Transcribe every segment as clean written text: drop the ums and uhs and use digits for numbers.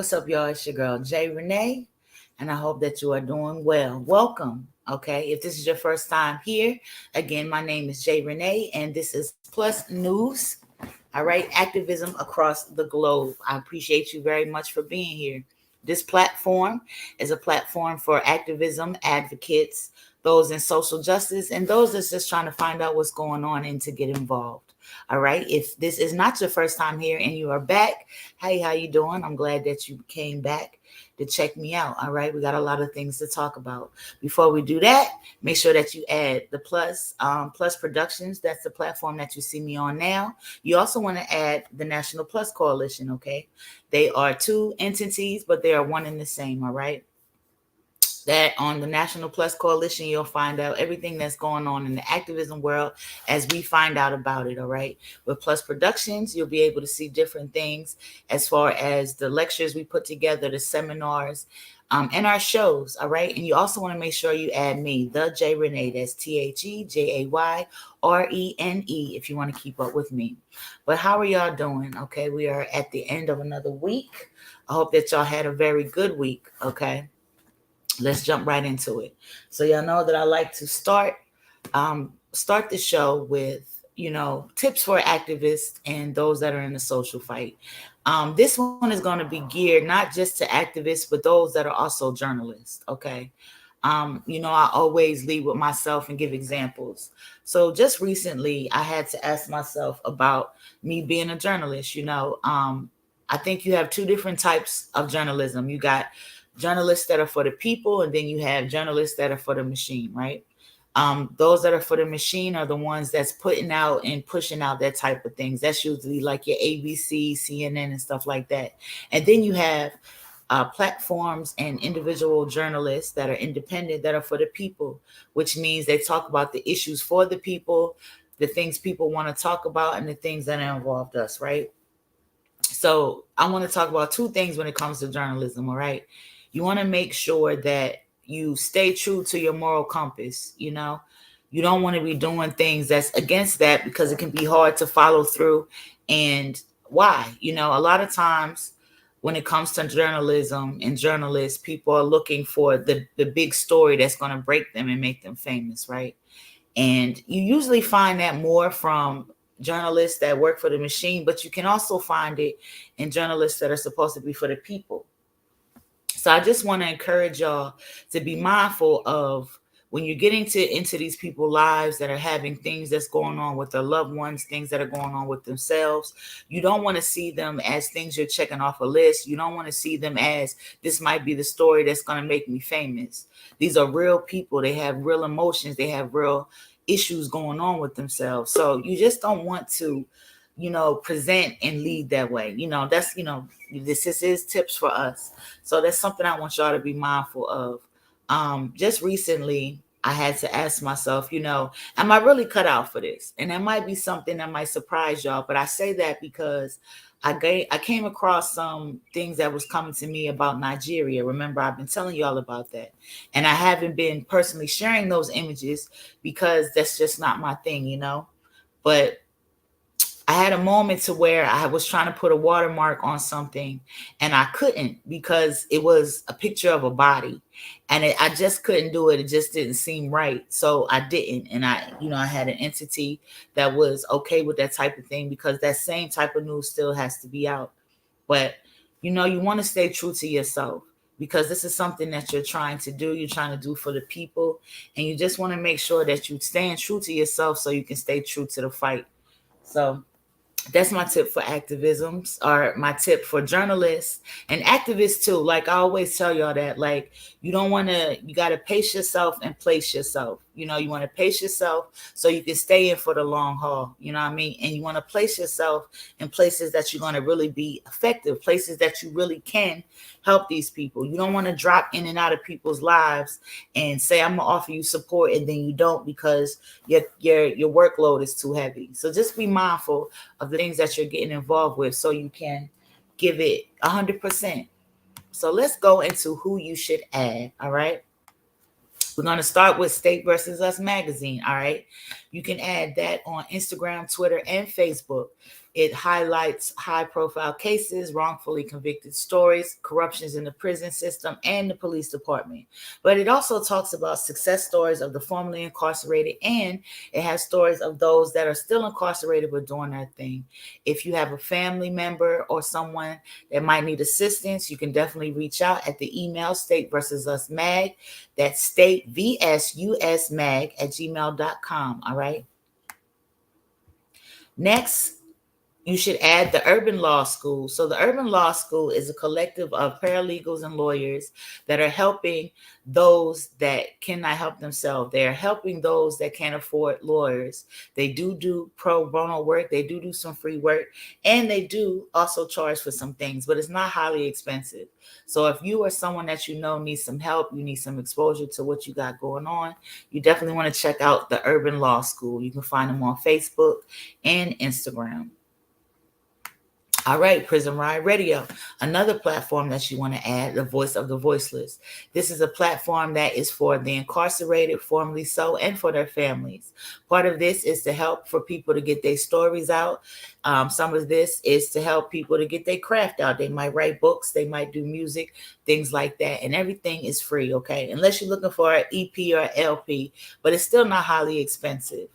What's up, y'all? It's your girl, Rene, and I hope that you are doing well. Welcome. Okay, if this is your first time here, again, my name is Rene, and this is Plus News. All right, activism across the globe. I appreciate you very much for being here. This platform is a platform for activism advocates, those in social justice, and those that's just trying to find out what's going on and to get involved. All right. If this is not your first time here and you are back, hey, how you doing? I'm glad that you came back to check me out. All right. We got a lot of things to talk about. Before we do that, make sure that you add the Plus Productions. That's the platform that you see me on now. You also want to add the National Plus Coalition. Okay. They are two entities, but they are one and the same. All right. That on the National Plus Coalition, you'll find out everything that's going on in the activism world as we find out about it. All right. With Plus Productions, you'll be able to see different things as far as the lectures we put together, the seminars, and our shows. All right. And you also want to make sure you add me, the J Rene. That's TheJayRene, if you want to keep up with me. But how are y'all doing? Okay. We are at the end of another week. I hope that y'all had a very good week. Okay. Let's jump right into it. So y'all know that I like to start the show with tips for activists and those that are in the social fight. This one is going to be geared not just to activists but those that are also journalists. Okay. I always lead with myself and give examples. So just recently I had to ask myself about me being a journalist. I think you have two different types of journalism. You got journalists that are for the people, and then you have journalists that are for the machine, right? Those that are for the machine are the ones that's putting out and pushing out that type of things. That's usually like your ABC, CNN, and stuff like that. And then you have platforms and individual journalists that are independent, that are for the people, which means they talk about the issues for the people, the things people want to talk about, and the things that involved us, right? So I want to talk about two things when it comes to journalism, all right? You want to make sure that you stay true to your moral compass. You don't want to be doing things that's against that because it can be hard to follow through. And why? A lot of times when it comes to journalism and journalists, people are looking for the big story that's going to break them and make them famous, right? And you usually find that more from journalists that work for the machine, but you can also find it in journalists that are supposed to be for the people. So I just want to encourage y'all to be mindful of when you're getting into these people's lives that are having things that's going on with their loved ones, things that are going on with themselves. You don't want to see them as things you're checking off a list. You don't want to see them as this might be the story that's going to make me famous. These are real people. They have real emotions. They have real issues going on with themselves. So you just don't want to present and lead that way. That's, this is tips for us. So that's something I want y'all to be mindful of. Just recently, I had to ask myself, am I really cut out for this? And that might be something that might surprise y'all. But I say that because I came across some things that was coming to me about Nigeria. Remember, I've been telling y'all about that. And I haven't been personally sharing those images because that's just not my thing, But I had a moment to where I was trying to put a watermark on something and I couldn't because it was a picture of a body and I just couldn't do it. It just didn't seem right. So I didn't. And I had an entity that was okay with that type of thing because that same type of news still has to be out. But, you want to stay true to yourself because this is something that you're trying to do. You're trying to do for the people. And you just want to make sure that you stand true to yourself so you can stay true to the fight. So that's my tip for activisms, or my tip for journalists and activists too. Like I always tell y'all that, like, you got to pace yourself and place yourself. You want to pace yourself so you can stay in for the long haul. You know what I mean? And you want to place yourself in places that you're going to really be effective, places that you really can help these people. You don't want to drop in and out of people's lives and say, I'm going to offer you support, and then you don't because your workload is too heavy. So just be mindful of the things that you're getting involved with so you can give it 100%. So let's go into who you should add. All right. We're going to start with State versus Us magazine. All right. You can add that on Instagram, Twitter, and Facebook. It highlights high-profile cases, wrongfully convicted stories, corruptions in the prison system, and the police department. But it also talks about success stories of the formerly incarcerated, and it has stories of those that are still incarcerated but doing their thing. If you have a family member or someone that might need assistance, you can definitely reach out at the email State versus Us Mag. That's State VSUS Mag at gmail.com. All right. Next, you should add the Urban Law School. So the Urban Law School is a collective of paralegals and lawyers that are helping those that cannot help themselves. They are helping those that can't afford lawyers. They do pro bono work. They do some free work, and they do also charge for some things, but it's not highly expensive. So if you or someone that you know needs some help, you need some exposure to what you got going on, you definitely want to check out the Urban Law School. You can find them on Facebook and Instagram. All right, Prison Riot Radio, another platform that you want to add, the Voice of the Voiceless. This is a platform that is for the incarcerated, formerly so, and for their families. Part of this is to help for people to get their stories out. Some of this is to help people to get their craft out. They might write books, they might do music, things like that, and everything is free, okay? Unless you're looking for an EP or LP, but it's still not highly expensive.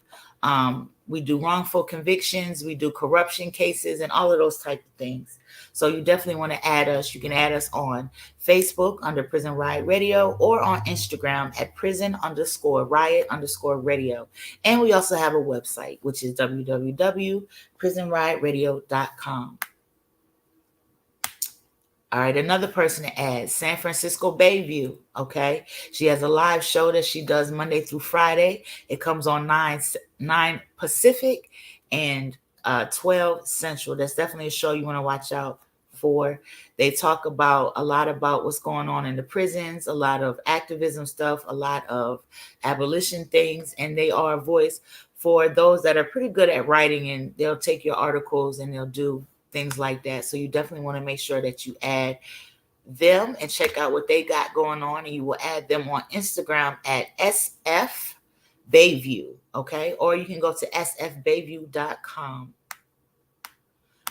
We do wrongful convictions, we do corruption cases, and all of those type of things. So you definitely want to add us. You can add us on Facebook under Prison Riot Radio, or on Instagram at prison_riot_radio. And we also have a website, which is www.prisonriotradio.com. All right, another person to add, San Francisco Bayview, okay? She has a live show that she does Monday through Friday. It comes on 9 Pacific and 12 Central. That's definitely a show you want to watch out for. They talk about a lot about what's going on in the prisons, a lot of activism stuff, a lot of abolition things, and they are a voice for those that are pretty good at writing, and they'll take your articles and they'll do things like that. So you definitely want to make sure that you add them and check out what they got going on, and you will add them on Instagram at SF Bayview, okay? Or you can go to sfbayview.com.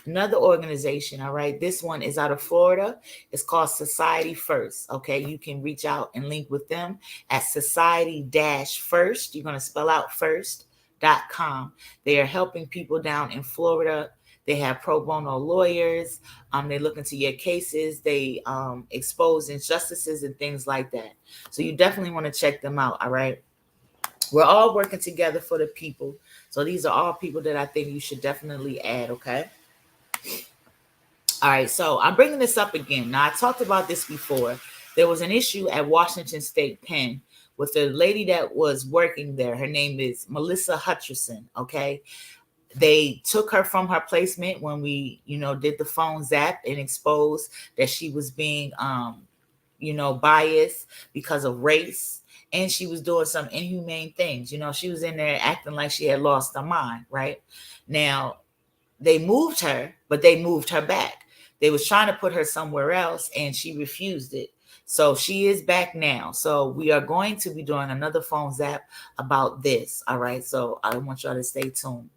Another organization, all right? This one is out of Florida. It's called Society First, okay? You can reach out and link with them at society-first. You're going to spell out first.com. They are helping people down in Florida. They have pro bono lawyers. They look into your cases. They expose injustices and things like that. So you definitely want to check them out, all right? We're all working together for the people. So these are all people that I think you should definitely add, okay? All right, so I'm bringing this up again. Now, I talked about this before. There was an issue at Washington State Pen with the lady that was working there. Her name is Melissa Hutcherson, okay? They took her from her placement when we, did the phone zap and exposed that she was being, biased because of race. And she was doing some inhumane things. She was in there acting like she had lost her mind, right? Now, they moved her, but they moved her back. They was trying to put her somewhere else, and she refused it. So she is back now. So we are going to be doing another phone zap about this. All right. So I want y'all to stay tuned.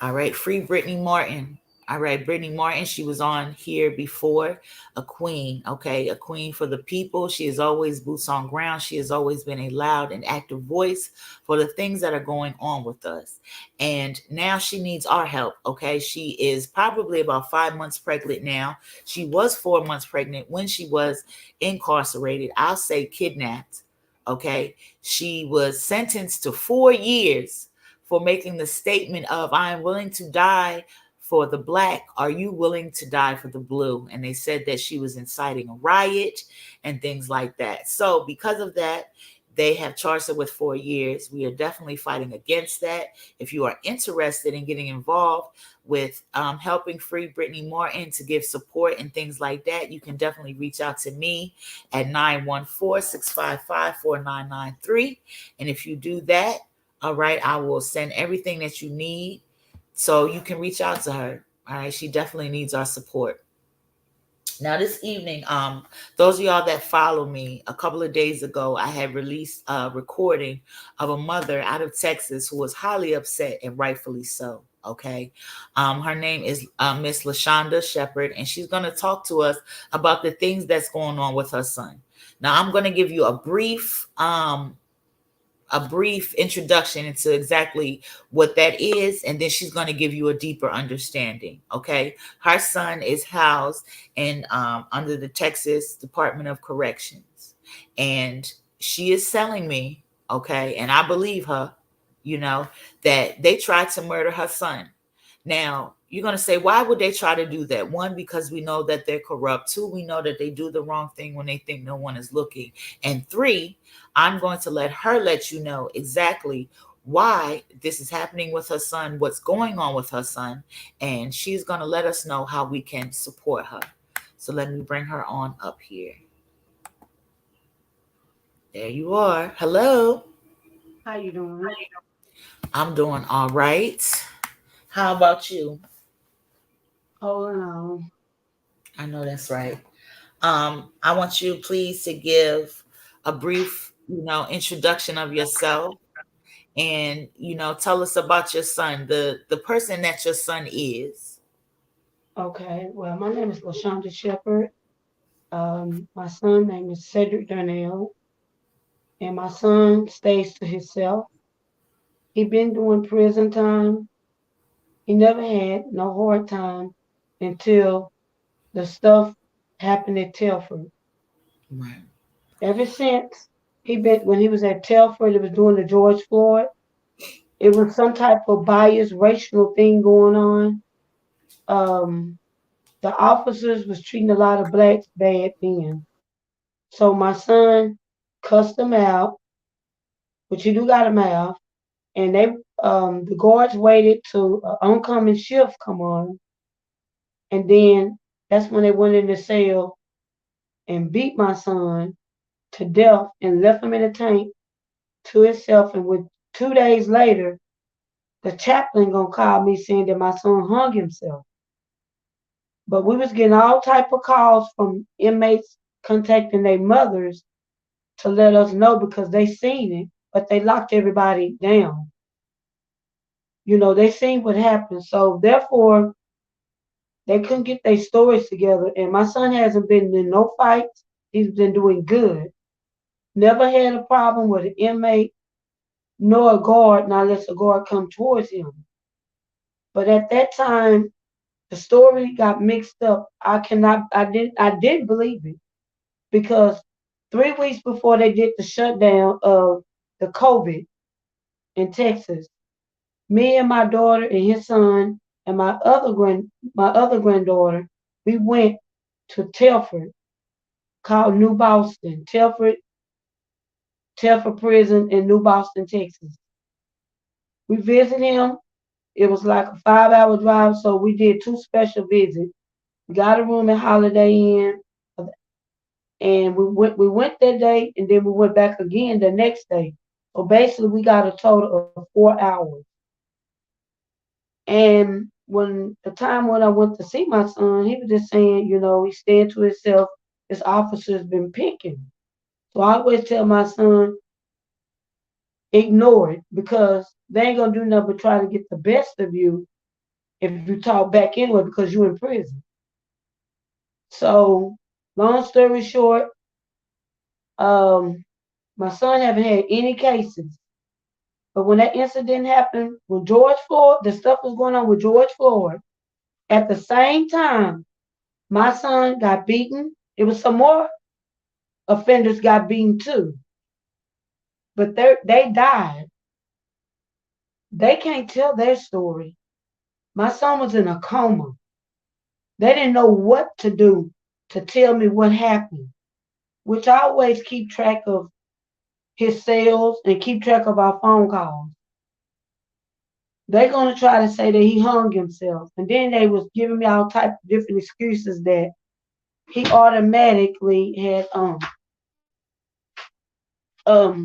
All right. Free Brittany Martin. All right. Brittany Martin, she was on here before. A queen. Okay. A queen for the people. She is always boots on ground. She has always been a loud and active voice for the things that are going on with us. And now she needs our help. Okay. She is probably about 5 months pregnant now. She was 4 months pregnant when she was incarcerated. I'll say kidnapped. Okay. She was sentenced to 4 years for making the statement of, I am willing to die for the black. Are you willing to die for the blue? And they said that she was inciting a riot and things like that. So because of that, they have charged her with 4 years. We are definitely fighting against that. If you are interested in getting involved with helping free Brittany Martin to give support and things like that, you can definitely reach out to me at 914-655-4993. And if you do that, all right, I will send everything that you need so you can reach out to her. All right, she definitely needs our support. Now, this evening, those of y'all that follow me, a couple of days ago, I had released a recording of a mother out of Texas who was highly upset, and rightfully so. Okay. Her name is Miss Lashunda Shepard, and she's going to talk to us about the things that's going on with her son. Now, I'm going to give you a brief introduction into exactly what that is, and then she's going to give you a deeper understanding. Okay, her son is housed in under the Texas Department of Corrections, and she is telling me, okay, and I believe her, you know, that they tried to murder her son. Now, you're going to say, why would they try to do that? One, because we know that they're corrupt. Two, we know that they do the wrong thing when they think no one is looking. And three, I'm going to let her let you know exactly why this is happening with her son, what's going on with her son, and she's going to let us know how we can support her. So let me bring her on up here. There you are. Hello. How you doing? I'm doing all right. How about you? Holding on. I know that's right. I want you please to give a brief, introduction of yourself, and tell us about your son, the person that your son is. Okay. Well, my name is Lashunda Shepard. My son name is Cedric Darnell, and my son stays to himself. He been doing prison time. He never had no hard time until the stuff happened at Telford. Right. Ever since he been when he was at Telford, it was doing the George Floyd. It was some type of bias, racial thing going on. Um, the officers was treating a lot of blacks bad then. So my son cussed them out, which he do got a mouth, and the guards waited till oncoming shift come on, and then that's when they went in the cell and beat my son to death and left him in a tank to himself. And with 2 days later, the chaplain gonna call me saying that my son hung himself. But we was getting all type of calls from inmates contacting their mothers to let us know because they seen it, but they locked everybody down. They seen what happened. So therefore, they couldn't get their stories together. And my son hasn't been in no fights. He's been doing good. Never had a problem with an inmate nor a guard, not unless a guard come towards him. But at that time, the story got mixed up. I didn't believe it because 3 weeks before they did the shutdown of the COVID in Texas, me and my daughter and his son and my other granddaughter, we went to Telford, called New Boston, Telford Prison in New Boston, Texas. We visited him. It was like a 5-hour drive, so we did two special visits. We got a room at Holiday Inn, and we went that day, and then we went back again the next day. So basically, we got a total of 4 hours. And when the time when I went to see my son, he was just saying, he's staying to himself. His officer's been picking. So I always tell my son, ignore it because they ain't gonna do nothing but try to get the best of you if you talk back anyway because you're in prison. So long story short, um, my son haven't had any cases. But when that incident happened with George Floyd, the stuff was going on with George Floyd. At the same time, my son got beaten. It was some more offenders got beaten too, but they died. They can't tell their story. My son was in a coma. They didn't know what to do to tell me what happened, which I always keep track of his cells and keep track of our phone calls. They're gonna try to say that he hung himself, and then they was giving me all type of different excuses that he automatically had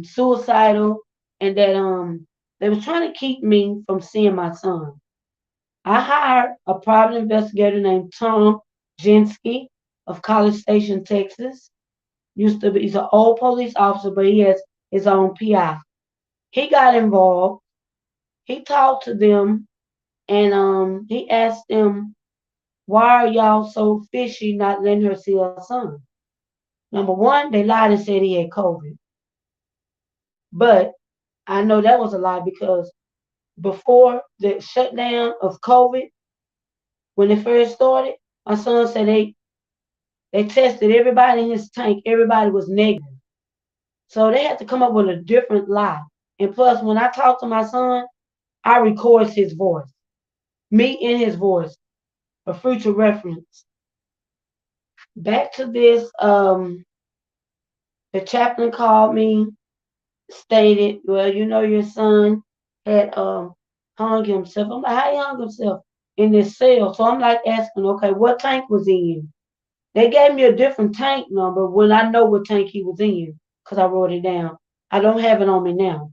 suicidal, and that they was trying to keep me from seeing my son. I hired a private investigator named Tom Jinsky of College Station, Texas. He's an old police officer, but he has his own PI. He got involved. He talked to them, And he asked them, why are y'all so fishy not letting her see her son? Number one, they lied and said he had COVID. But I know that was a lie because before the shutdown of COVID, when it first started, my son said they tested everybody in his tank. Everybody was negative. So they had to come up with a different lie. And plus, when I talk to my son, I record his voice, me in his voice, for future reference. Back to this, the chaplain called me, stated, well, you know, your son had hung himself. I'm like, how he hung himself? In this cell. So I'm like asking, okay, what tank was he in? They gave me a different tank number when I know what tank he was in because I wrote it down. I don't have it on me now.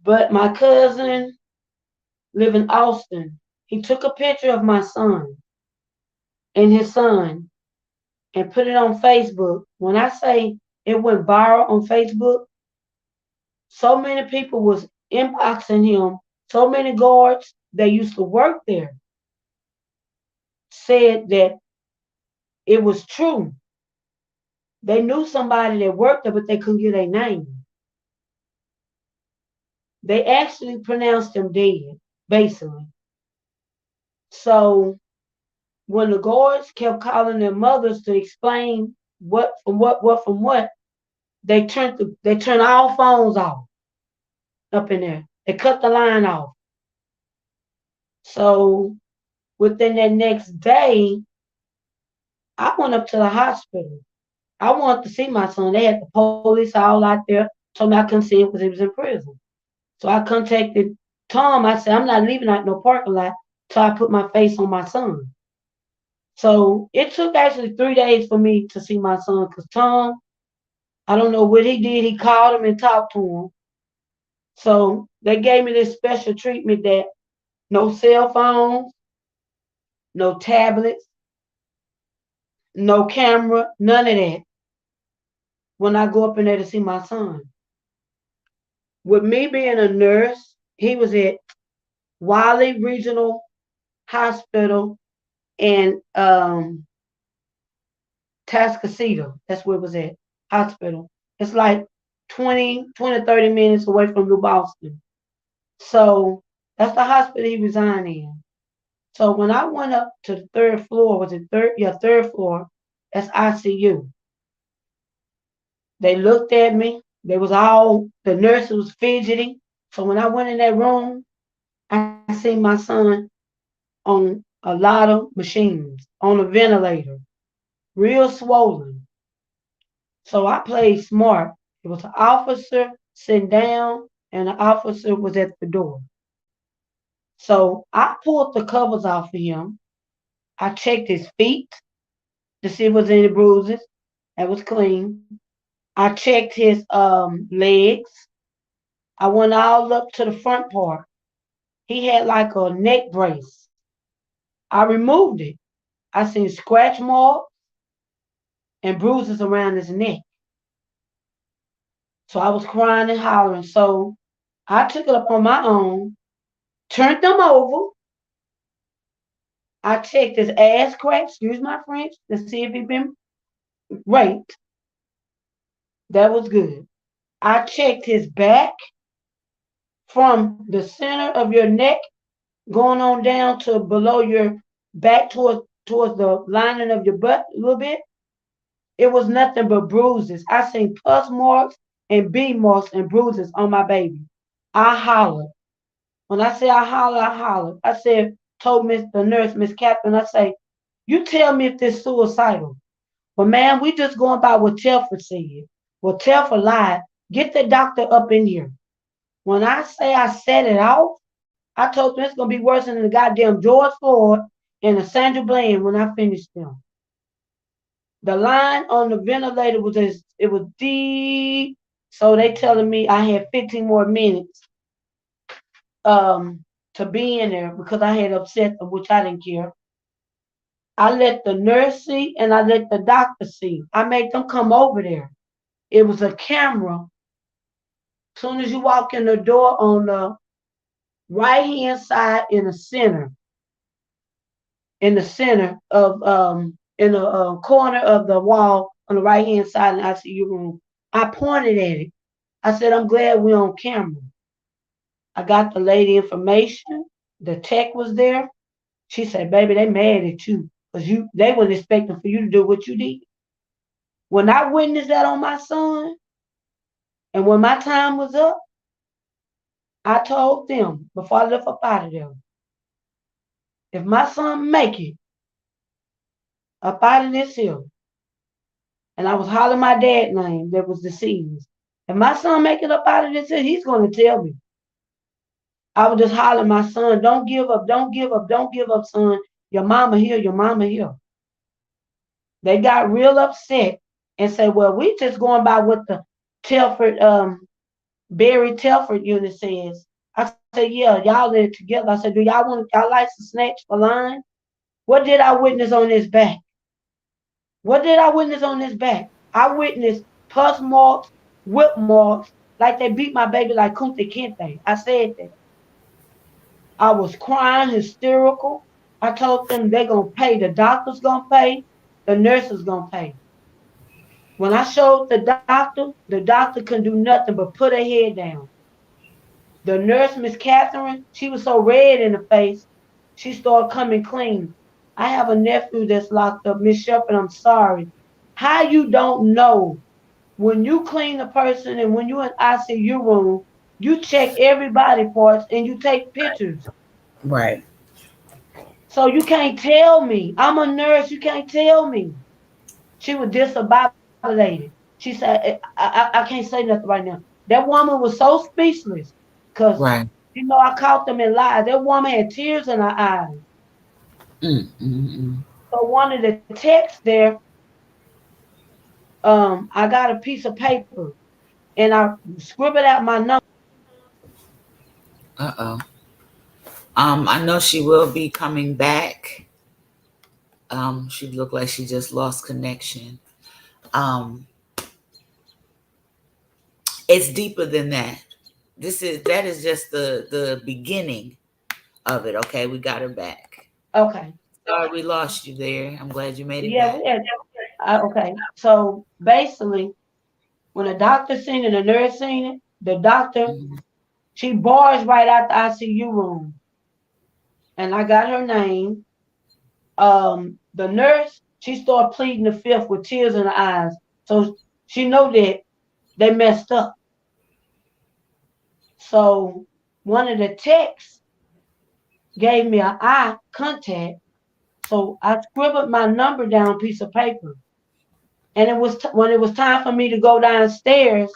But my cousin live in Austin. He took a picture of my son and his son and put it on Facebook. When I say it went viral on Facebook, so many people was inboxing him. So many guards that used to work there said that it was true. They knew somebody that worked there, but they couldn't get their name. They actually pronounced him dead, basically. So when the guards kept calling their mothers to explain what from what, they turned all phones off up in there. They cut the line off. So within that next day, I went up to the hospital. I wanted to see my son. They had the police all out there, told me I couldn't see him because he was in prison. So I contacted Tom. I said, I'm not leaving out no parking lot till I put my face on my son. So it took actually 3 days for me to see my son because Tom, I don't know what he did. He called him and talked to him. So they gave me this special treatment that no cell phones, no tablets, no camera, none of that when I go up in there to see my son. With me being a nurse, he was at Wiley Regional Hospital in Tascasita. That's where it was at. Hospital. It's like 30 minutes away from New Boston. So that's the hospital he resigned in. So when I went up to the third floor, was it third? Yeah, third floor. That's ICU. They looked at me. The nurse was fidgety. So when I went in that room, I seen my son on a lot of machines, on a ventilator, real swollen. So I played smart. It was an officer sitting down, and the officer was at the door. So I pulled the covers off of him. I checked his feet to see if there was any bruises. That was clean. I checked his legs. I went all up to the front part. He had like a neck brace. I removed it. I seen scratch marks and bruises around his neck. So I was crying and hollering. So I took it up on my own, turned them over. I checked his ass crack, excuse my French, to see if he'd been raped. That was good. I checked his back from the center of your neck going on down to below your back towards the lining of your butt a little bit. It was nothing but bruises. I seen pus marks and bee marks and bruises on my baby. I hollered. When I say I hollered, I hollered. I said, told the nurse, Miss Catherine, I say, you tell me if this suicidal. But man, we just going by what Telford said. Well, Telford lied. Get the doctor up in here. When I say I set it off, I told them it's gonna be worse than the goddamn George Floyd and the Sandra Bland when I finished them. The line on the ventilator it was deep. So they telling me I had 15 more minutes to be in there because I had upset them, which I didn't care. I let the nurse see and I let the doctor see. I made them come over there. It was a camera. As soon as you walk in the door on the right hand side in the center of in the corner of the wall on the right hand side in the ICU room. I pointed at it. I said, I'm glad we're on camera. I got the lady information. The tech was there. She said, baby, they mad at you because they weren't expecting for you to do what you did. When I witnessed that on my son, and when my time was up, I told them before I left up out of there, if my son make it up out of this hill, and I was hollering my dad's name that was deceased, if my son make it up out of this hill, he's going to tell me. I would just holler my son, don't give up, don't give up, don't give up, son. Your mama here, your mama here. They got real upset and said, well, we just going by what the Telford, Barry Telford unit says. I said, yeah, y'all in it together. I said, do y'all like to snatch for line? What did I witness on his back? What did I witness on his back? I witnessed pus marks, whip marks, like they beat my baby like Kunte Kinte. I said that. I was crying, hysterical. I told them they're going to pay. The doctor's going to pay. The nurse is going to pay. When I showed the doctor couldn't do nothing but put her head down. The nurse, Miss Catherine, she was so red in the face, she started coming clean. I have a nephew that's locked up. Miss Shepard, I'm sorry. How you don't know when you clean a person and when you in ICU room, you check every body parts and you take pictures. Right. So you can't tell me. I'm a nurse. You can't tell me. She was discombobulated. She said, I can't say nothing right now. That woman was so speechless because, Right. I caught them in lies. That woman had tears in her eyes. Mm, mm, mm. So one of the texts there, I got a piece of paper and I scribbled out my number. Uh-oh. I know she will be coming back. She looked like she just lost connection. Um, it's deeper than that. That is just the beginning of it. Okay, we got her back. Okay. Sorry we lost you there. I'm glad you made it Yeah, back. we had, okay. So basically, when the doctor seen it, the nurse seen it, the doctor, Mhm. she barged right out the ICU room. And I got her name. The nurse, she started pleading the fifth with tears in her eyes. So she know that they messed up. So one of the techs gave me an eye contact. So I scribbled my number down on a piece of paper. And when it was time for me to go downstairs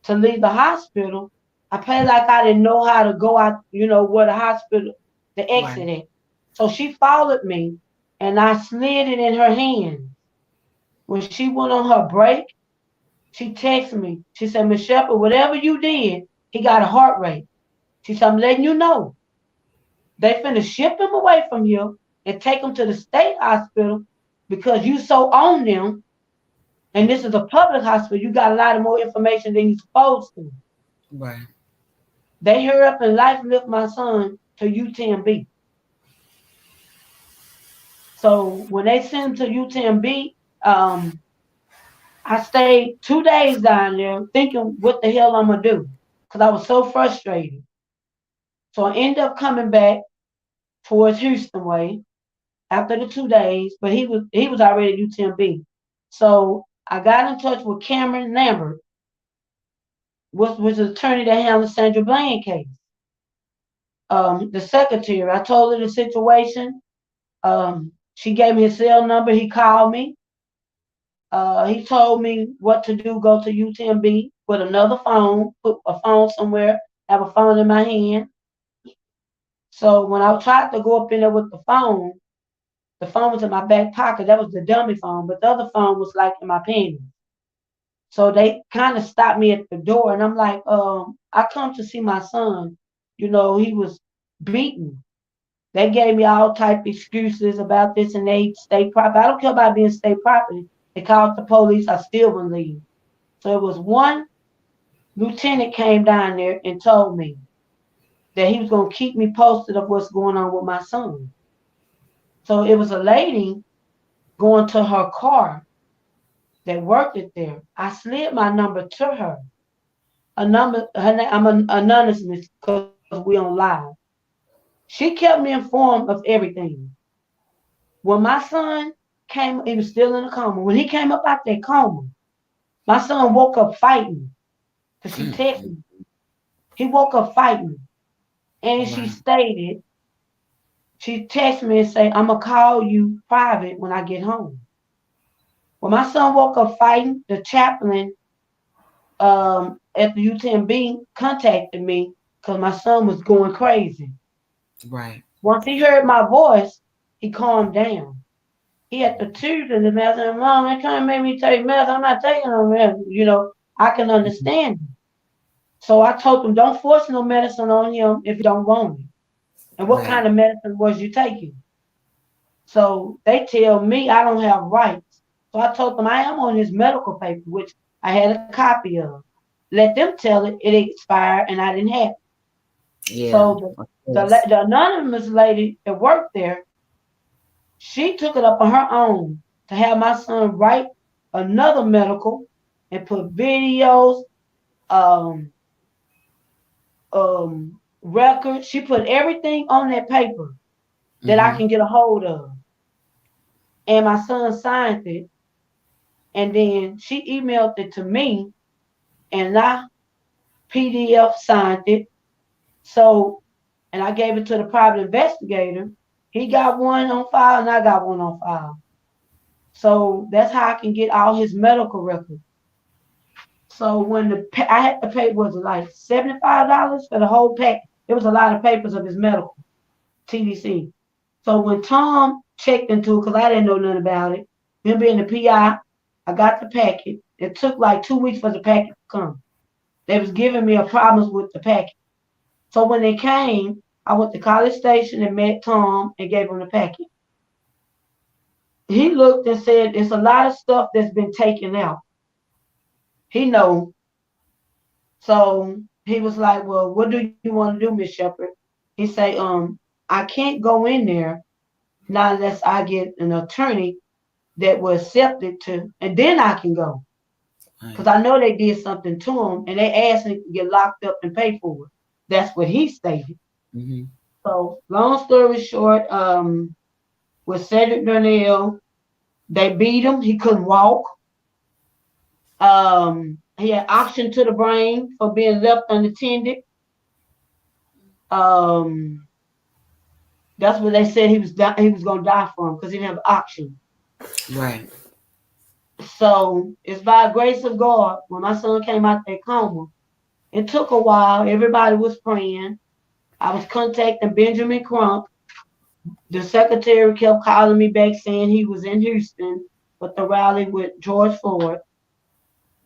to leave the hospital, I played like I didn't know how to go out, where the hospital, the Right. exit at. So she followed me and I slid it in her hand. When she went on her break, she texted me. She said, Miss Shepard, whatever you did, he got a heart rate. She said, I'm letting you know. They finna ship him away from you and take him to the state hospital because you so own them. And this is a public hospital. You got a lot of more information than you're supposed to. Right. They hurry up and life lift my son to UTMB. So when they sent him to UTMB, I stayed 2 days down there thinking what the hell I'm gonna do. Because I was so frustrated. So I ended up coming back towards Houston way after the 2 days, but he was already at UTMB. So I got in touch with Cameron Lambert, which was the attorney that handled Sandra Bland case. The secretary, I told her the situation. She gave me his cell number. He called me. He told me what to do. Go to UTMB with another phone. Put a phone somewhere. Have a phone in my hand. So when I tried to go up in there with the phone was in my back pocket. That was the dummy phone, but the other phone was like in my panties. So they kind of stopped me at the door, and I'm like, I come to see my son. He was beaten. They gave me all type of excuses about this and they state property. I don't care about being state property. They called the police. I still wouldn't leave. So it was one lieutenant came down there and told me that he was going to keep me posted of what's going on with my son. So it was a lady going to her car that worked it there. I slid my number to her. A number, I'm anonymous because we on live. She kept me informed of everything. When my son came, he was still in a coma. When he came up out that coma, my son woke up fighting because she texted me. He woke up fighting. And she Wow. stated, she texted me and said, I'm going to call you private when I get home. When my son woke up fighting, the chaplain at the UTMB contacted me because my son was going crazy. Right. Once he heard my voice, he calmed down. He had the tears in his mouth and Mom, they can't make me take meth. I'm not taking no meth. I can Mhm. understand. So I told him, don't force no medicine on him if you don't want it. And what Right. kind of medicine was you taking? So they tell me I don't have rights. So I told them I am on this medical paper, which I had a copy of. Let them tell it expired and I didn't have it. Yeah. So Of the, course. the anonymous lady that worked there, she took it up on her own to have my son write another medical and put videos, um, records. She put everything on that paper that I Hmm. can get a hold of. And my son signed it. And then she emailed it to me and I PDF signed it. So, and I gave it to the private investigator. He got one on file and I got one on file. So that's how I can get all his medical records. So when I had to pay, was it like $75 for the whole pack? It was a lot of papers of his medical, TDC. So when Tom checked into it, because I didn't know nothing about it, him being the PI, I got the packet. It took like 2 weeks for the packet to come. They was giving me a problems with the packet. So when they came, I went to College Station and met Tom and gave him the packet. He looked and said, "It's a lot of stuff that's been taken out." He know. So he was like, "Well, what do you want to do, Miss Shepard?" He say, I can't go in there not unless I get an attorney that will accept it to, and then I can go. Because Right. I know they did something to him and they asked him to get locked up and pay for it. That's what he stated. Hmm. So long story short, with Cedric Durnell, they beat him. He couldn't walk. He had oxygen to the brain for being left unattended. Um, that's what they said he was gonna die from because he didn't have oxygen. Right. So it's by grace of God. When my son came out that coma, it took a while. Everybody was praying. I was contacting Benjamin Crump. The secretary kept calling me back saying he was in Houston with the rally with George Floyd.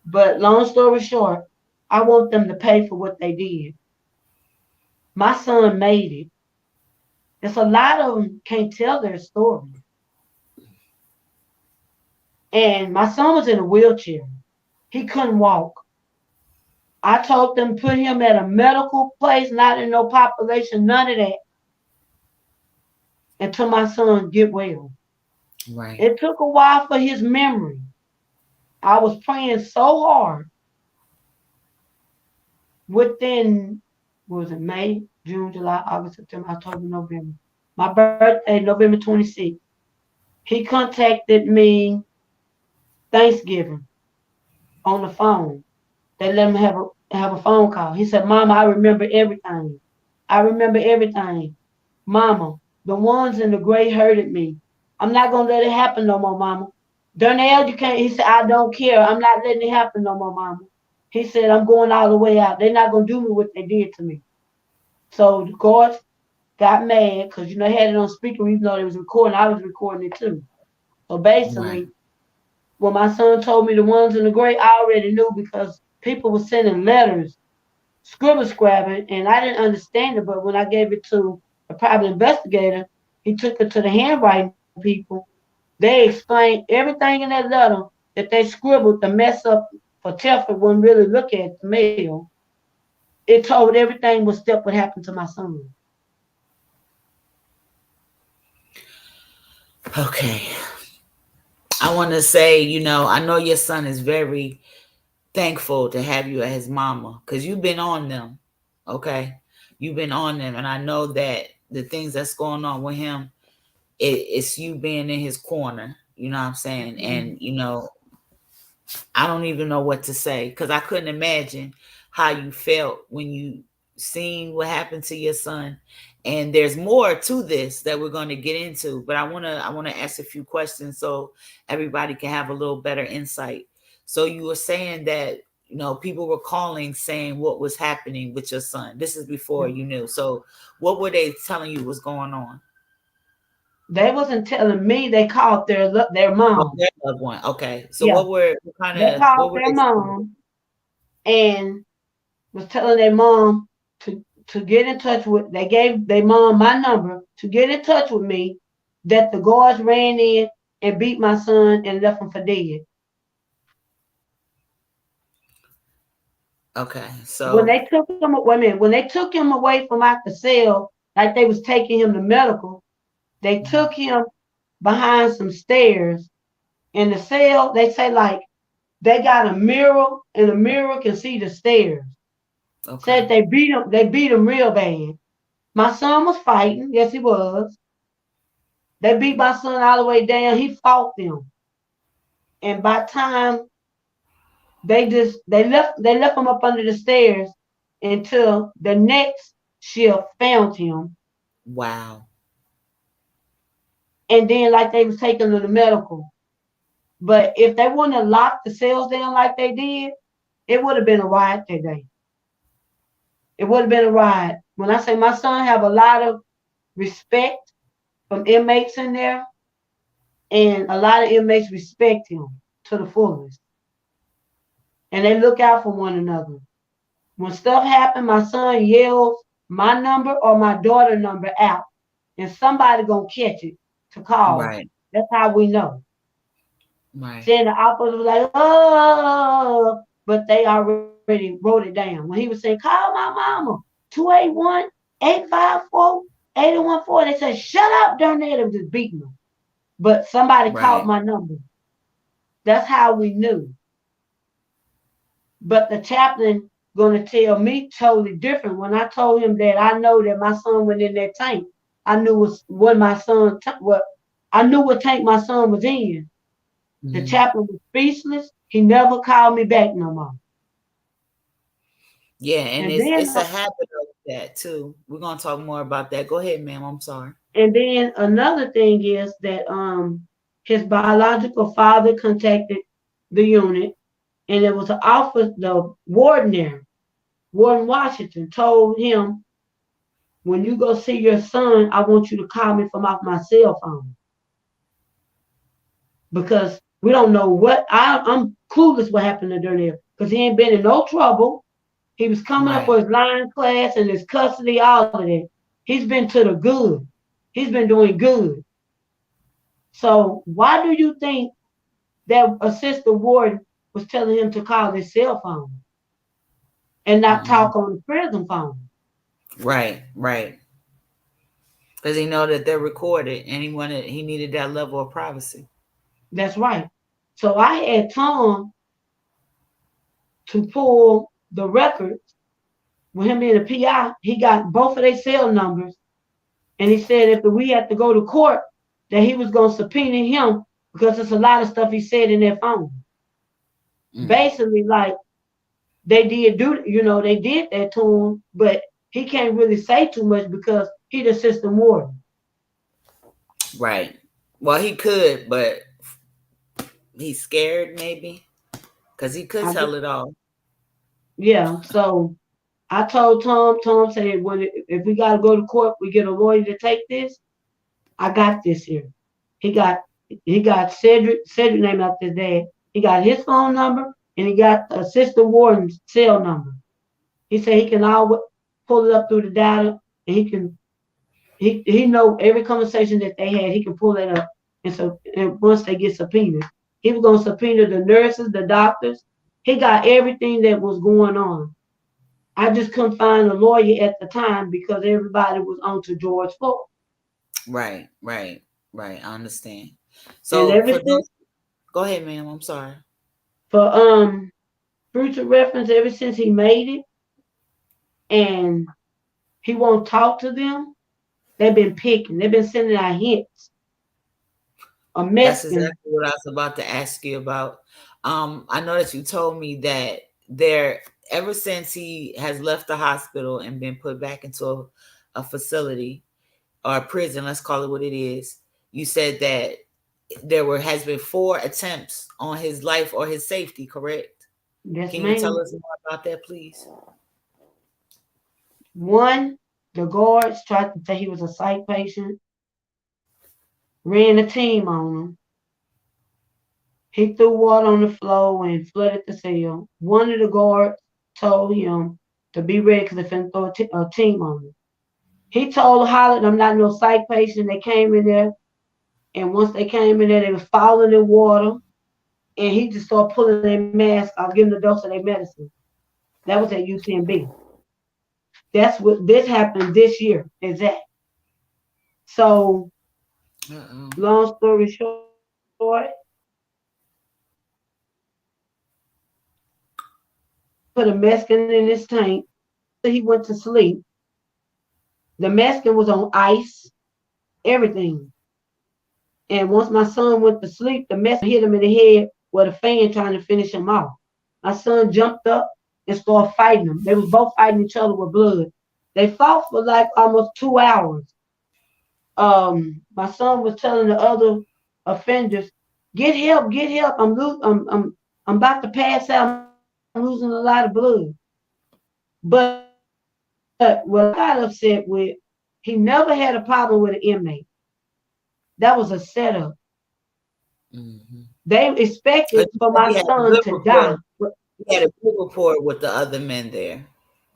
But long story short, I want them to pay for what they did. My son made it. There's a lot of them can't tell their story. And my son was in a wheelchair. He couldn't walk. I told them put him at a medical place, not in no population, none of that, until my son get well. Right. It took a while for his memory. I was praying so hard within, what was it, May, June, July, August, September, October, November. My birthday, November 26th. He contacted me Thanksgiving on the phone. They let him have a phone call. He said, Mama, I remember everything. I remember everything. Mama, the ones in the gray hurted me. I'm not gonna let it happen no more, Mama. Darnell, you can't. He said, I don't care. I'm not letting it happen no more, Mama. He said, I'm going all the way out. They're not gonna do me what they did to me. So the courts got mad because they had it on speaker, even though they was recording. I was recording it too. So Right. basically, when my son told me the ones in the gray, I already knew because people were sending letters, scribble scribbing, and I didn't understand it. But when I gave it to a private investigator, he took it to the handwriting people. They explained everything in that letter that they scribbled to mess up for Telford wouldn't really look at the mail. It told everything what step would happen to my son. Okay. I want to say, I know your son is very thankful to have you as his mama because you've been on them. Okay. You've been on them. And I know that the things that's going on with him, it's you being in his corner. You know what I'm saying? And, I don't even know what to say because I couldn't imagine how you felt when you seen what happened to your son. And there's more to this that we're going to get into, but I want to ask a few questions so everybody can have a little better insight. So you were saying that people were calling saying what was happening with your son. This is before you knew. So what were they telling you was going on? They wasn't telling me. They called their Oh, mom. their loved one. Okay. So Yeah, they what called were their they saying? mom and was telling their mom to get in touch with. They gave their mom my number to get in touch with me. That the guards ran in and beat my son and left him for dead. Okay. When So they took him, wait a minute, when they took him away from out the cell, like they was taking him to medical, they mhm, took him behind some stairs in the cell. They say like they got a mirror and the mirror can see the stairs. okay. Said they beat him real bad. My son was fighting, yes he was. They beat my son all the way down. He fought them. And by time they left him up under the stairs until the next shift found him. Wow. And then like they was taking him to medical. But if they wouldn't have locked the cells down like they did, it would have been a riot that day. It would have been a riot. When I say my son have a lot of respect from inmates in there, and a lot of inmates respect him to the fullest. And they look out for one another. When stuff happens, my son yells my number or my daughter number out, and somebody gonna catch it to call. Right. That's how we know. Right. Saying the officer was like, oh, but they already wrote it down. When he was saying, call my mama, 281-854-8014. They said, shut up, Darnell, and just beating them. But somebody called Right. my number. That's how we knew. But the chaplain gonna tell me totally different. When I told him that I know that my son went in that tank, I knew what my son what I knew what tank my son was in. The Mhm. chaplain was speechless. He never called me back no more. Yeah, and And it's then a habit of that too. We're gonna talk more about that. Go ahead, ma'am. I'm sorry. and then another thing is that his biological father contacted the unit, and it was an officer, the warden there, Warden Washington, told him, when you go see your son, I want you to call me from off my cell phone because we don't know I'm clueless what happened to Darnell because he ain't been in no trouble. He was coming up Right. for his line class and his custody, all of that. He's been to the good. He's been doing good. So why do you think that assistant warden was telling him to call his cell phone and not Hmm. talk on the prison phone? Right. Right. Because he know that they're recorded, and he needed that level of privacy. That's right. So I had Tom to pull the records with him being a PI. He got both of their cell numbers, and he said if we had to go to court, that he was going to subpoena him because there's a lot of stuff he said in their phone. Mm. Basically, like they did that to him, but he can't really say too much because he the system warden. Right. Well, he could, but he's scared maybe because he could I tell get, it all. yeah. So I told Tom. Tom said, "When if we got to go to court, we get a lawyer to take this. I got this here." He got he got Cedric name after his dad. He got his phone number and he got assistant warden's cell number. He said he can always pull it up through the data and he know every conversation that they had. He can pull that up and once they get subpoenaed, he was gonna subpoena the nurses, the doctors. He got everything that was going on. I just couldn't find a lawyer at the time because everybody was on to George Floyd. Right, right, right. I understand. And So ever for since, those, go ahead, ma'am. I'm sorry. for future reference, ever since he made it and he won't talk to them, they've been picking. They've been sending out hints. A That's Mexican, exactly what I was about to ask you about. I know that you told me that there, ever since he has left the hospital and been put back into a facility or a prison, let's call it what it is. You said that there were has been 4 attempts on his life or his safety. Correct? yes, Can you tell ma'am. us more about that, please? One, the guards tried to say he was a psych patient, ran a team on him. He threw water on the floor and flooded the cell. One of the guards told him to be ready because they're finna throw a team on him. He told Holland, I'm not no psych patient. They came in there, and once they came in there, they was falling in water, and he just started pulling their mask off, giving the dose of their medicine. That was at UTMB. That's what this happened this year, exact. So, Uh-oh. long story short, put a Mexican in his tank. He went to sleep. The Mexican was on ice, everything. And once my son went to sleep, the Mexican hit him in the head with a fan trying to finish him off. My son jumped up and started fighting him. They was both fighting each other with blood. They fought for like almost 2 hours. My son was telling the other offenders, get help. I'm about to pass out. I'm losing a lot of blood. But what I got upset with, he never had a problem with an inmate. That was a setup. Mm-hmm. They expected But for you my said he had a son good to die. rapport. He had a good rapport with the other men there.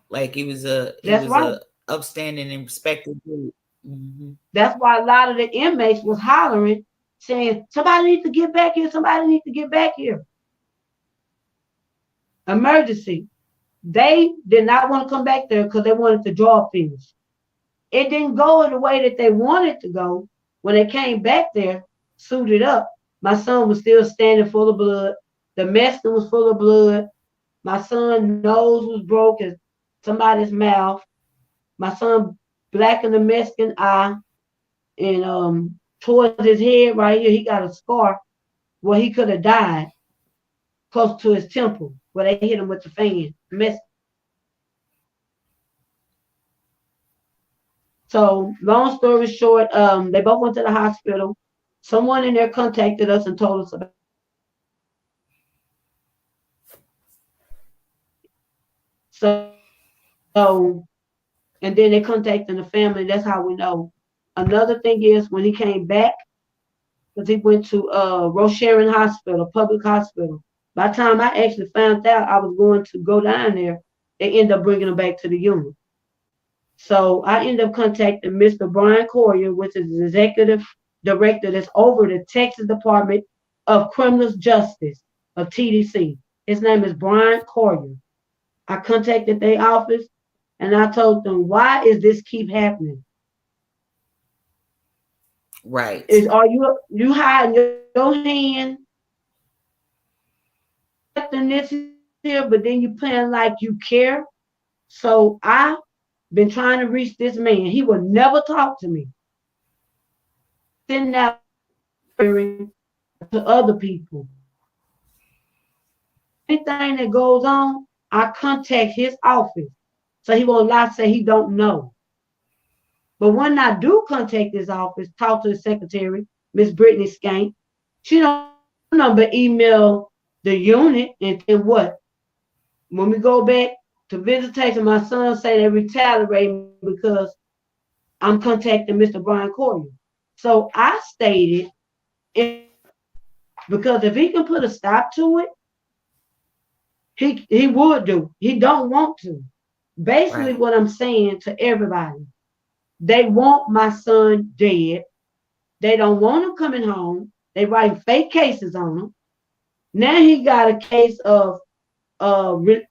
Like he That's was right. a upstanding and respected dude. Hmm. That's why a lot of the inmates was hollering, saying, somebody needs to get back here. Somebody needs to get back here. Emergency. They did not want to come back there because they wanted the job finished. It didn't go in the way that they wanted to go. When they came back there, suited up, my son was still standing full of blood. The Mexican was full of blood. My son's nose was broke as somebody's mouth. My son blackened the Mexican eye, and towards his head right here, he got a scar where he could have died close to his temple where they hit him with the fan. So long story short, they both went to the hospital. Someone in there contacted us and told us about it. So, and then they contacted the family. That's how we know. Another thing is when he came back, because he went to Rosharon Hospital, public hospital. By the time I actually found out I was going to go down there, they ended up bringing him back to the unit. So I ended up contacting Mr. Brian Courier, which is the executive director that's over the Texas Department of Criminal Justice of TDC. His name is Brian Courier. I contacted their office and I told them, why is this keep happening? Right. Is are you hiding your hand, accepting this here, but then you playing like you care? So I been trying to reach this man. He will never talk to me. Sitting out to other people. Anything that goes on, I contact his office. So he won't lie, say he don't know. But when I do contact his office, talk to the secretary, Miss Brittany Skank, she don't number email the unit and what? When we go back to visitation, my son say they retaliating because I'm contacting Mr. Brian Courier. So I stated because if he can put a stop to it, he would do. He don't want to. Basically, Right. what I'm saying to everybody, they want my son dead. They don't want him coming home. They writing fake cases on him. Now he got a case of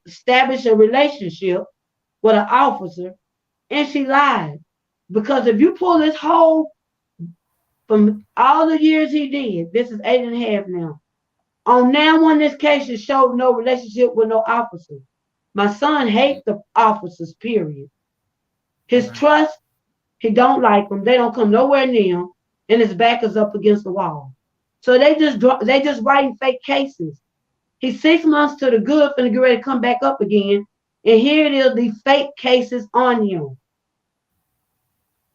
establish a relationship. with an officer, and she lied. Because if you pull this whole from all the years he did, this is 8.5 now. On now one this case it showed no relationship with no officer. My son hates the officers, period. His Right. trust, he don't like them. They don't come nowhere near him, and his back is up against the wall. So they just writing fake cases. He's 6 months to the good, finna get ready to come back up again, and here it is, these fake cases on him.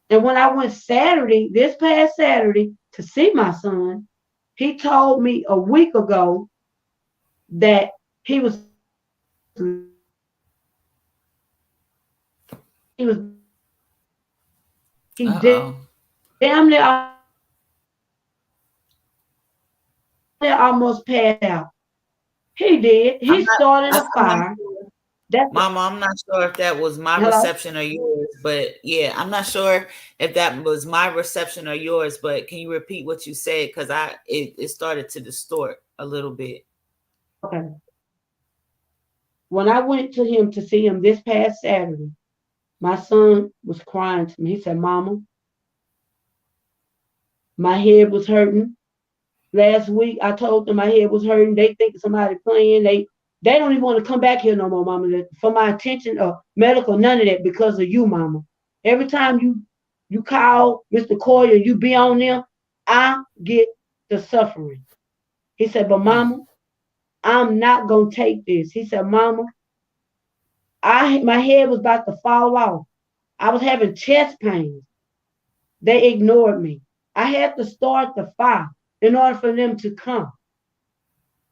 And when I went Saturday, this past Saturday, to see my son, he told me a week ago that he was he was he Uh-oh. damn near almost passed out. He did. I'm He not started a I'm not fire. sure. That's Mama, I'm not sure if that was my hello. reception or yours, but yeah, I'm not sure if that was my reception or yours, but can you repeat what you said? Because it started to distort a little bit. Okay. When I went to him to see him this past Saturday, my son was crying to me. He said, "Mama, my head was hurting. Last week I told them my head was hurting. They think somebody playing. They don't even want to come back here no more, Mama. For my attention or medical, none of that because of you, Mama. Every time you call Mr. Coyer, you be on them, I get the suffering." He said, "But Mm. Mama, I'm not gonna take this." He said, "Mama, my head was about to fall off. I was having chest pains. They ignored me. I had to start the fire in order for them to come.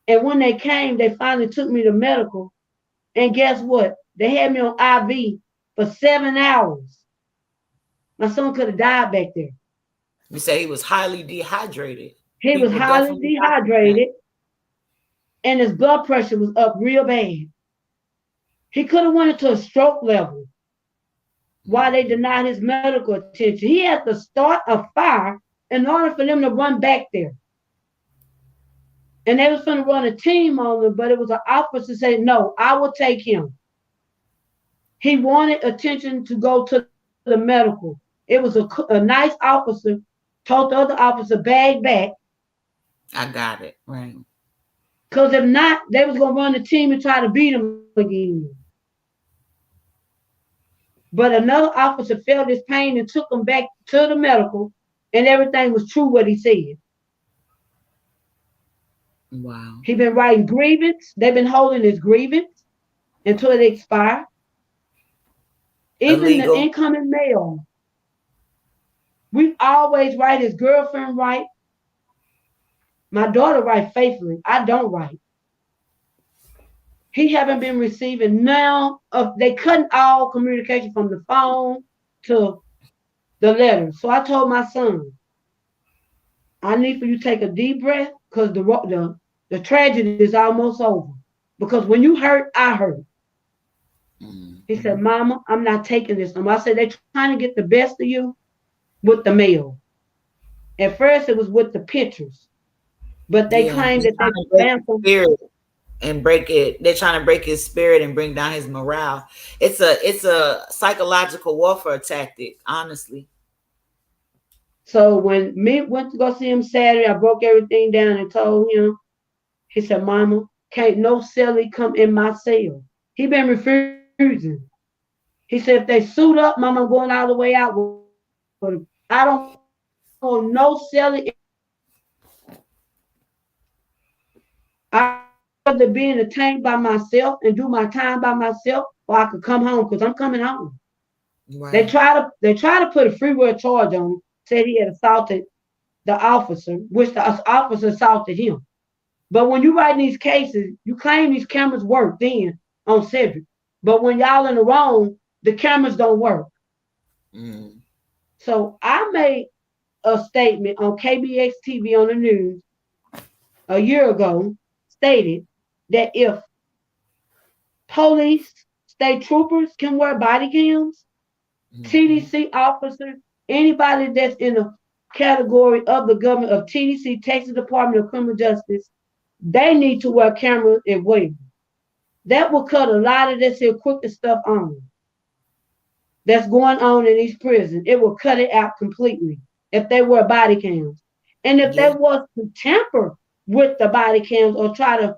And when they came, they finally took me to medical. And guess what? They had me on IV for 7 hours. My son could have died back there. You say he was highly dehydrated. He was People highly definitely die from that. dehydrated and his blood pressure was up real bad. He could have went into a stroke level while they denied his medical attention. He had to start a fire in order for them to run back there. And they was going to run a team on him, but it was an officer saying, "No, I will take him." He wanted attention to go to the medical. It was a nice officer, told the other officer, "Bag back." I got it. Right. Because if not, they was going to run the team and try to beat him again. But another officer felt his pain and took him back to the medical, and everything was true what he said. Wow. He been writing grievance. They've been holding his grievance until it expire. Even the Illegal. incoming mail, we always write. His girlfriend write. My daughter write faithfully. I don't write. He haven't been receiving now of they cutting all communication from the phone to the letter. So I told my son, "I need for you to take a deep breath because the tragedy is almost over. Because when you hurt, I hurt." He said, Mm-hmm. "Mama, I'm not taking this no more." I said, "They're trying to get the best of you with the mail." At first, it was with the pictures, but they Yeah, claimed they're that they trying to break found his them. spirit and break it. They're trying to break his spirit and bring down his morale. It's a psychological warfare tactic, honestly. So when me went to go see him Saturday, I broke everything down and told him. He said, "Mama, can't no cellie come in my cell." He been refusing. He said, "If they suit up, Mama, I'm going all the way out with him. I don't want no cellie in my cell. I'd rather be in a tank by myself and do my time by myself, or I could come home because I'm coming home." Right. They try to put a free will charge on him, said he had assaulted the officer, which the officer assaulted him. But when you write these cases, you claim these cameras work then on Cedric. But when y'all in the wrong, the cameras don't work. Mm. So I made a statement on KBX TV on the news a year ago, stated that if police, state troopers can wear body cams, Mm-hmm. TDC officers, anybody that's in the category of the government of TDC, Texas Department of Criminal Justice, they need to wear cameras as well. That will cut a lot of this here crooked stuff on. that's going on in these prisons. It will cut it out completely if they wear body cams. And if they Yeah, was to tamper with the body cams or try to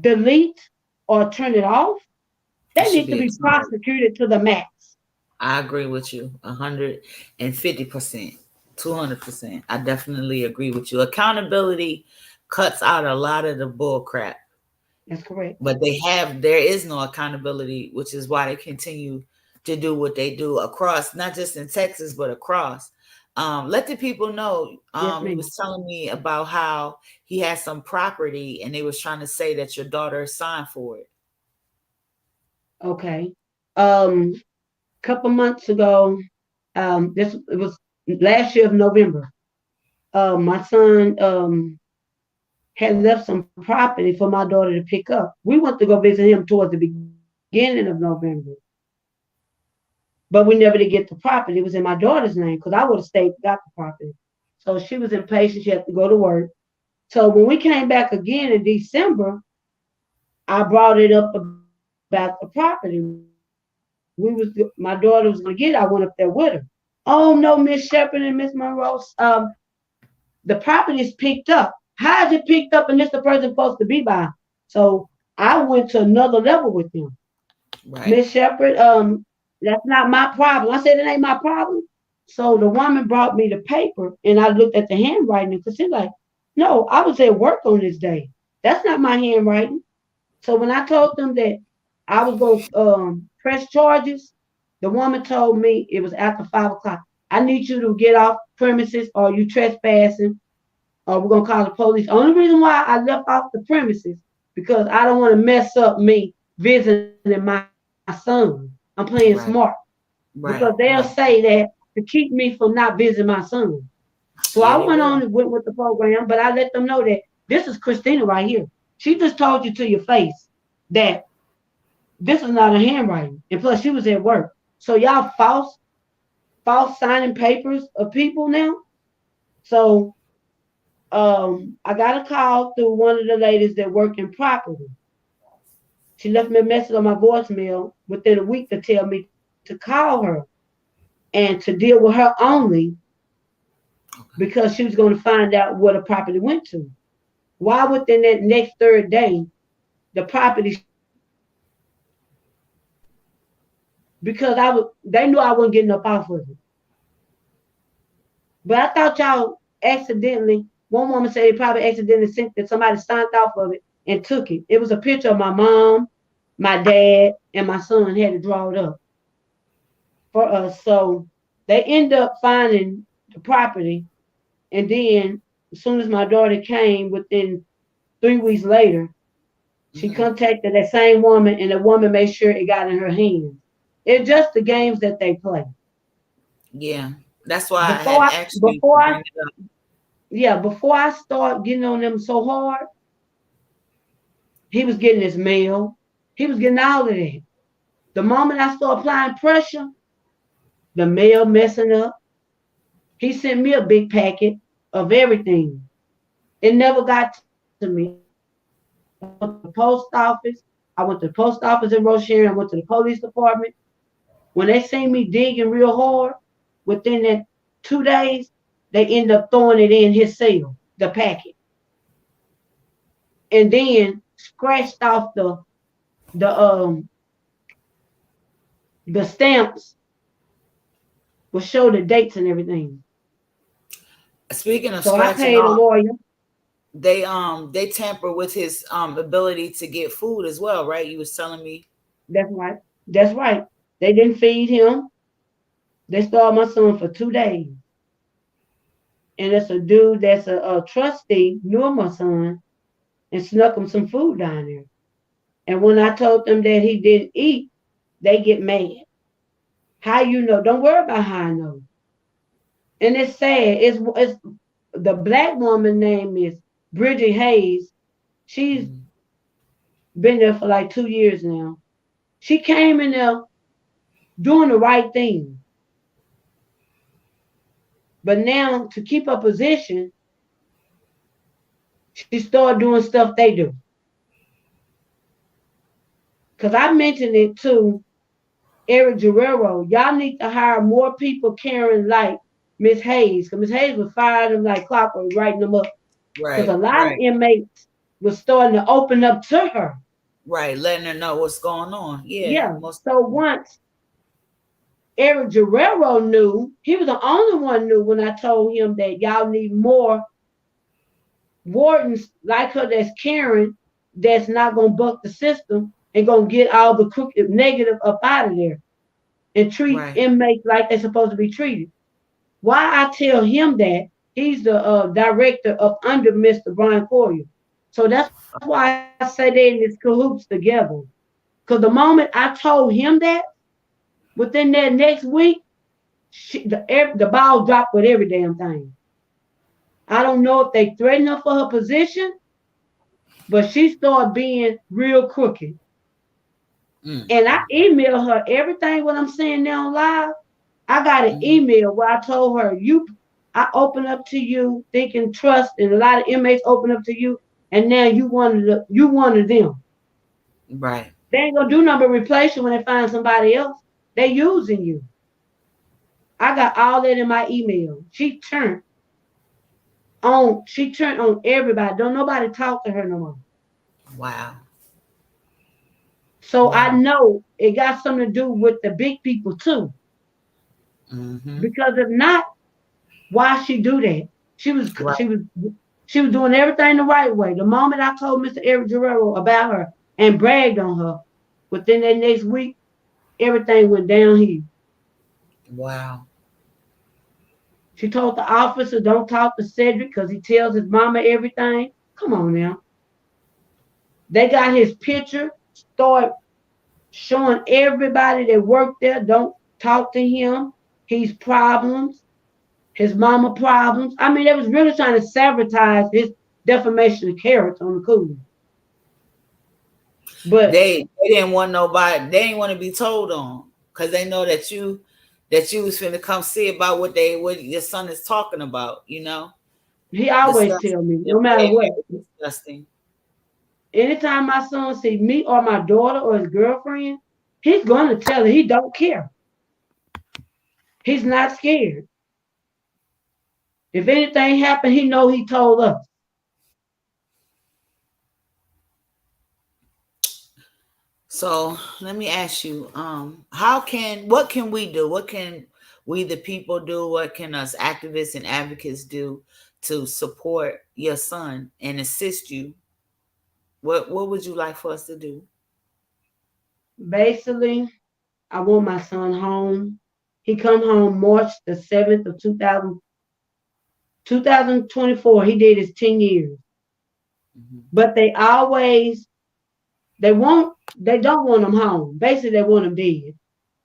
delete or turn it off, it they should need to be a be charge. prosecuted to the max. I agree with you 150%, 200%. I definitely agree with you. Accountability cuts out a lot of the bull crap, That's correct. but there is no accountability, which is why they continue to do what they do across, not just in Texas, but across. Let the people know. Yes, He ma'am. was telling me about how he had some property and they was trying to say that your daughter signed for it. Okay. Couple months ago, this it was last year of November. My son had left some property for my daughter to pick up. We went to go visit him towards the beginning of November, but we never did get the property. It was in my daughter's name because I would have stayed, got the property. So she was impatient. She had to go to work. So when we came back again in December, I brought it up about the property. My daughter was going to get it. I went up there with her. Oh no, Miss Shepard and Miss Monroe. The property is picked up. How is it picked up and this the person supposed to be by? So I went to another level with them. Right, Miss Shepard, that's not my problem. I said it ain't my problem. So the woman brought me the paper and I looked at the handwriting because she's like, no, I was at work on this day. That's not my handwriting. So when I told them that I was going to press charges, the woman told me it was after 5 o'clock. I need you to get off premises or you trespassing or we're going to call the police. Only reason why I left off the premises because I don't want to mess up me visiting my son. I'm playing smart right, because they'll right, say right. that to keep me from not visiting my son. So I Yeah, went they on and will. went with the program, but I let them know that this is Christina right here. She just told you to your face that this is not a handwriting. And plus she was at work. So y'all false signing papers of people now. So I got a call through one of the ladies that work in property. She left me a message on my voicemail within a week to tell me to call her and to deal with her only because she was going to find out where the property went to. Why within that next third day, the property showed up because they knew I wasn't getting up off of it. But I thought y'all accidentally, one woman said they probably accidentally sent that somebody signed off of it and took it. It was a picture of my mom, my dad, and my son had to draw it up for us. So they end up finding the property. And then as soon as my daughter came, within 3 weeks later, she Hmm. contacted that same woman and the woman made sure it got in her hands. It's just the games that they play. Yeah, that's why I Before had I asked you to before I bring it up. before I start getting on them so hard, he was getting his mail. He was getting all of that. The moment I start applying pressure, the mail messing up. He sent me a big packet of everything. It never got to me. I went to the post office. I went to the post office in Rocheron. I went to the police department. When they seen me digging real hard, within that 2 days, they end up throwing it in his cell, the packet, and then scratched off the the stamps will show the dates and everything. Speaking of So I scratching paid a off, lawyer. they tamper with his ability to get food as well, right? You was telling me. That's right. That's right. They didn't feed him. They starved my son for 2 days. And it's a dude that's a trustee, knew my son, and snuck him some food down there. And when I told them that he didn't eat, they get mad. How you know? Don't worry about how I know. And it's sad. It's the black woman name is Bridget Hayes. She's Mhm. been there for like 2 years now. She came in there doing the right thing. But now to keep her position, she started doing stuff they do. Because I mentioned it to Eric Guerrero, y'all need to hire more people caring like Miss Hayes, because Miss Hayes was firing them like clockwork, writing them up. Because Right, a lot of right, inmates was starting to open up to her. right. Letting her know what's going on. Yeah, Yeah. most. So once Eric Guerrero knew, he was the only one knew when I told him that y'all need more wardens like her that's caring, that's not gonna buck the system and gonna get all the crooked negative up out of there and treat Right. inmates like they're supposed to be treated. Why I tell him that, he's the director of under Mr. Brian Courier. So that's why I say they in this cahoots together. Because the moment I told him that, within that next week, the ball dropped with every damn thing. I don't know if they threatened her for her position, but she started being real crooked. Mm. And I emailed her everything what I'm saying now live. I got an Hmm. email where I told her, I open up to you, thinking trust, and a lot of inmates open up to you, and now you one of them. Right. They ain't gonna do nothing but replace you when they find somebody else. They using you. I got all that in my email. She turned on everybody. Don't nobody talk to her no more. Wow. So I Wow. know it got something to do with the big people too. Mm-hmm. Because if not, why she do that? She was Right. she was she was doing everything the right way. The moment I told Mr. Eric Guerrero about her and bragged on her, within that next week, everything went downhill. Wow. She told the officer, don't talk to Cedric because he tells his mama everything. Come on now. They got his picture, start showing everybody that worked there, don't talk to him. He's problems, his mama problems. I mean, they was really trying to sabotage his defamation of character on the cool. But They didn't want nobody. They didn't want to be told on because they know that you was finna come see about what your son is talking about. You know, he always disgusting. tell me, They're no matter very, what, very disgusting. anytime my son see me or my daughter or his girlfriend, he's going to tell her he don't care. He's not scared. If anything happened, he know he told us. So let me ask you, what can we do? What can we the people do? What can us activists and advocates do to support your son and assist you? What would you like for us to do? Basically, I want my son home. He come home March the 7th of 2024. He did his 10 years. Hmm. But they don't want him home. Basically, they want him dead.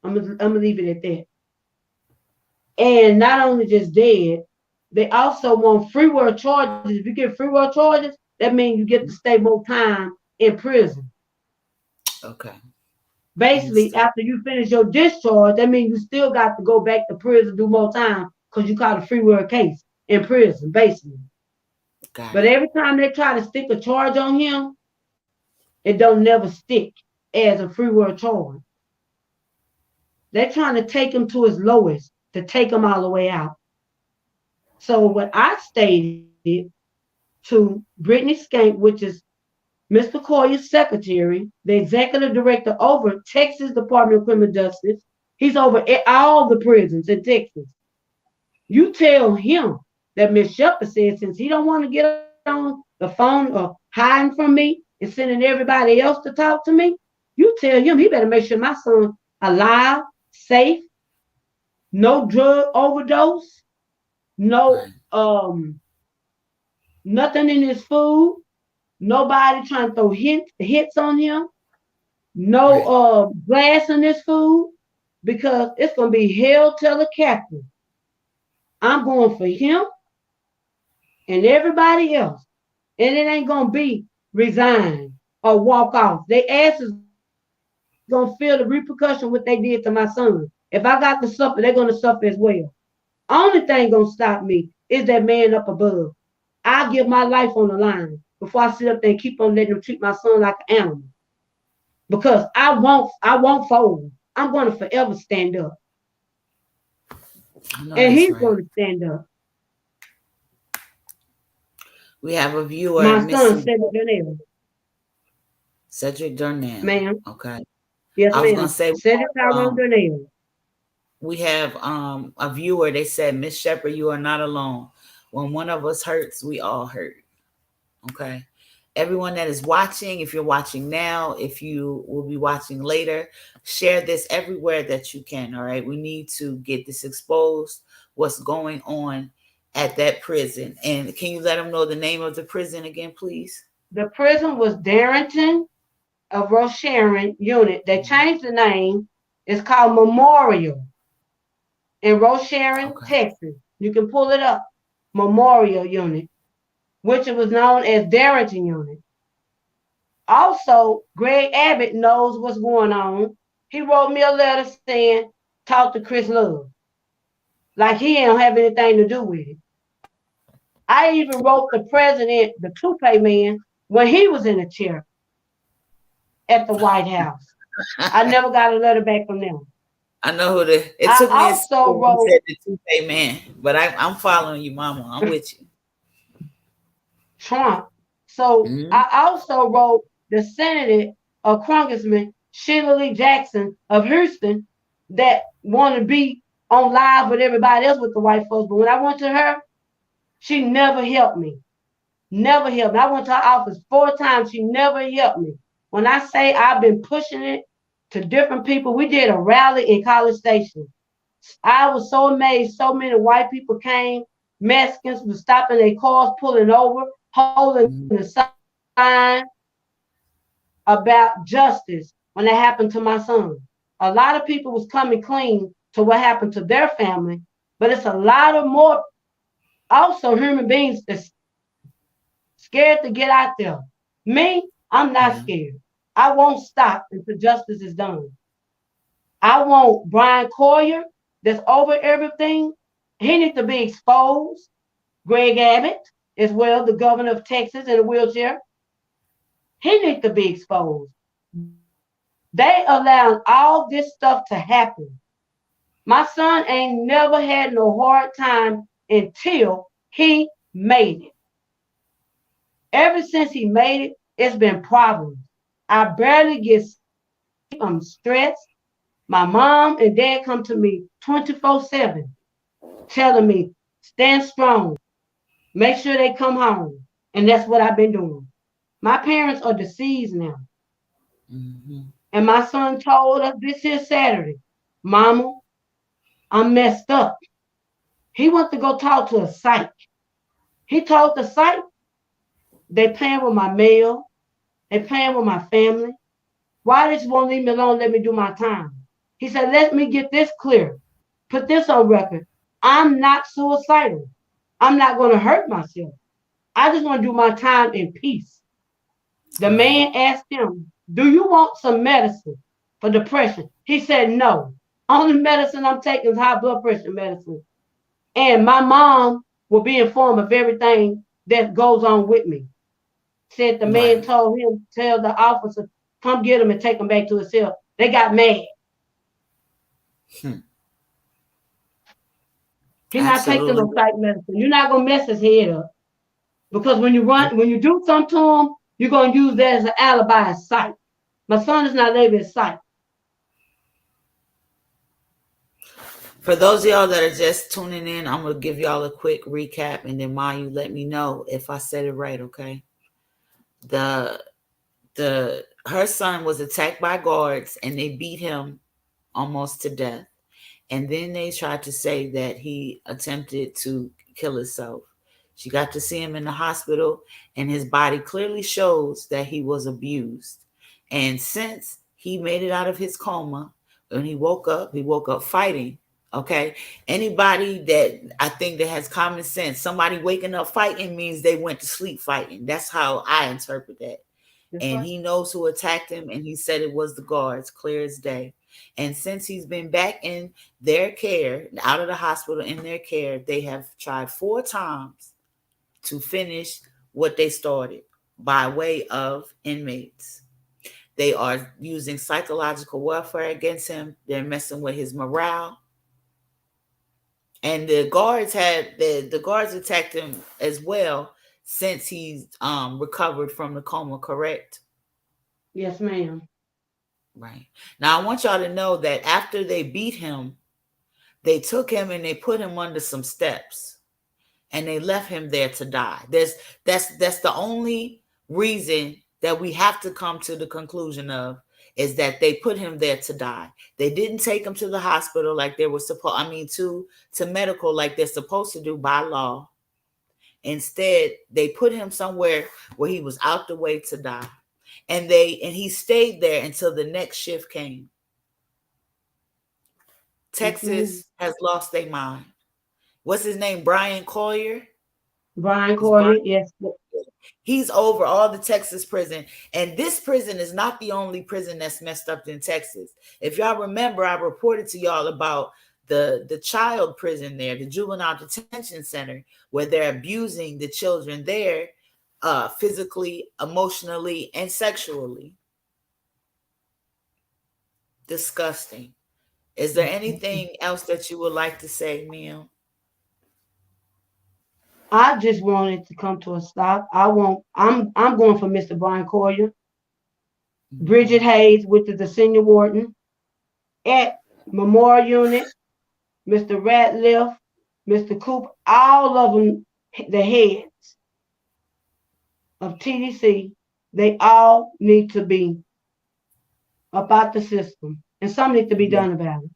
I'm gonna leave it at that. And not only just dead, they also want free world charges. If you get free world charges, that means you get to stay more time in prison. Okay, Basically, understood. after you finish your discharge, that means you still got to go back to prison, do more time because you caught a free world case in prison, basically. Got But it. every time they try to stick a charge on him, it don't never stick as a free world charge. They're trying to take him to his lowest to take him all the way out. So what I stated to Brittany Skank, which is Mr. Coyer's secretary, the executive director over Texas Department of Criminal Justice. He's over all the prisons in Texas. You tell him that Miss Shepard said since he don't want to get on the phone or hiding from me and sending everybody else to talk to me, you tell him he better make sure my son alive, safe, no drug overdose, no Right. nothing in his food, nobody trying to throw hits on him, no Right. glass in his food, because it's gonna be hell to the captain. I'm going for him and everybody else. And it ain't gonna be resign or walk off. They ass is gonna feel the repercussion what they did to my son. If I got to suffer, they're gonna suffer as well. Only thing gonna stop me is that man up above. I give my life on the line before I sit up there and keep on letting them treat my son like an animal. Because I won't fold. I'm going to forever stand up. I know And that's he's right. going to stand up. We have a viewer, My son Missy said it earlier. Cedric Durnham. Ma'am. Okay. Yes, I was gonna ma'am. say Said it Tyrone Donnell. we have a viewer. They said, Miss Shepard, you are not alone. When one of us hurts, we all hurt. Okay. Everyone that is watching, if you're watching now, if you will be watching later, share this everywhere that you can. All right. We need to get this exposed, what's going on at that prison. And can you let them know the name of the prison again, please? The prison was Darrington of Ross Sharon unit. They changed the name. It's called Memorial in Ross Sharon, Okay. Texas. You can pull it up. Memorial unit, which it was known as Darrington unit. Also, Greg Abbott knows what's going on. He wrote me a letter saying, talk to Chris Love. Like he don't have anything to do with it. I even wrote the president, the toupee man, when he was in a chair at the White House. I never got a letter back from them. I know who the. It I took me a second also when you wrote said the two-pay man, but I'm following you, Mama. I'm with you. Trump. So Mm-hmm. I also wrote the Senator of Congressman Sheila Lee Jackson of Houston that want to be on live with everybody else with the white folks. But when I went to her, she never helped me. Never helped me. I went to her office 4 times. She never helped me. When I say I've been pushing it to different people, we did a rally in College Station. I was so amazed. So many white people came. Mexicans were stopping their cars, pulling over, holding the Mm-hmm. sign about justice when that happened to my son. A lot of people was coming clean to what happened to their family, but it's a lot of more also human beings that's scared to get out there. Me, I'm not Yeah. scared. I won't stop until justice is done. I want Brian Coyer that's over everything. He needs to be exposed. Greg Abbott, as well, the governor of Texas in a wheelchair, he needs to be exposed. They allowed all this stuff to happen. My son ain't never had no hard time until he made it. Ever since he made it, it's been problems. I barely get sleep. I'm stressed. My mom and dad come to me 24/7 telling me, stand strong, make sure they come home. And that's what I've been doing. My parents are deceased now. Mm-hmm. And my son told us this here Saturday, Mama, I'm messed up. He went to go talk to a psych. He told the psych, they playing with my mail, they playing with my family. Why they just won't leave me alone, let me do my time? He said, let me get this clear. Put this on record. I'm not suicidal. I'm not going to hurt myself. I just want to do my time in peace. The Right. man asked him, do you want some medicine for depression? He said, no. Only medicine I'm taking is high blood pressure medicine. And my mom will be informed of everything that goes on with me. Said the man Right. told him, tell the officer, come get him and take him back to his cell. They got mad. Hmm. He's not taking Absolutely. no psych medicine. You're not gonna mess his head up. Because when you do something to him, you're gonna use that as an alibi as psych. My son is not labeled as psych. For those of y'all that are just tuning in, I'm gonna give y'all a quick recap, and then Ma, you let me know if I said it right. Okay. The her son was attacked by guards, and they beat him almost to death. And then they tried to say that he attempted to kill himself. She got to see him in the hospital, and his body clearly shows that he was abused. And since he made it out of his coma, when he woke up fighting. Okay. Anybody that I think that has common sense, somebody waking up fighting means they went to sleep fighting. That's how I interpret that. That's And right. he knows who attacked him, and he said it was the guards, clear as day. And since he's been back in their care, out of the hospital in their care, they have tried 4 times to finish what they started by way of inmates. They are using psychological warfare against him. They're messing with his morale. And the guards attacked him as well since he's recovered from the coma, correct? Yes, ma'am. Right. Now I want y'all to know that after they beat him, they took him and they put him under some steps and they left him there to die. That's the only reason that we have to come to the conclusion of, is that they put him there to die. They didn't take him to the hospital like they were supposed, to medical like they're supposed to do by law. Instead, they put him somewhere where he was out the way to die. And he stayed there until the next shift came. Yes, ma'am. Texas has lost their mind. What's his name? Brian Collier? Brian Is Brian? Corley, yes. He's over all the Texas prison. And this prison is not the only prison that's messed up in Texas. If y'all remember, I reported to y'all about the child prison there, the juvenile detention center, where they're abusing the children there, physically, emotionally, and sexually. Disgusting. Is there anything else that you would like to say, Neil? I just wanted to come to a stop. I'm going for Mr. Brian Collier, Bridget Mm-hmm. Hayes, which is the senior warden, at Memorial Unit, Mr. Ratliff, Mr. Cooper, all of them, the heads of TDC, they all need to be about the system, and something needs to be Yeah. done about it.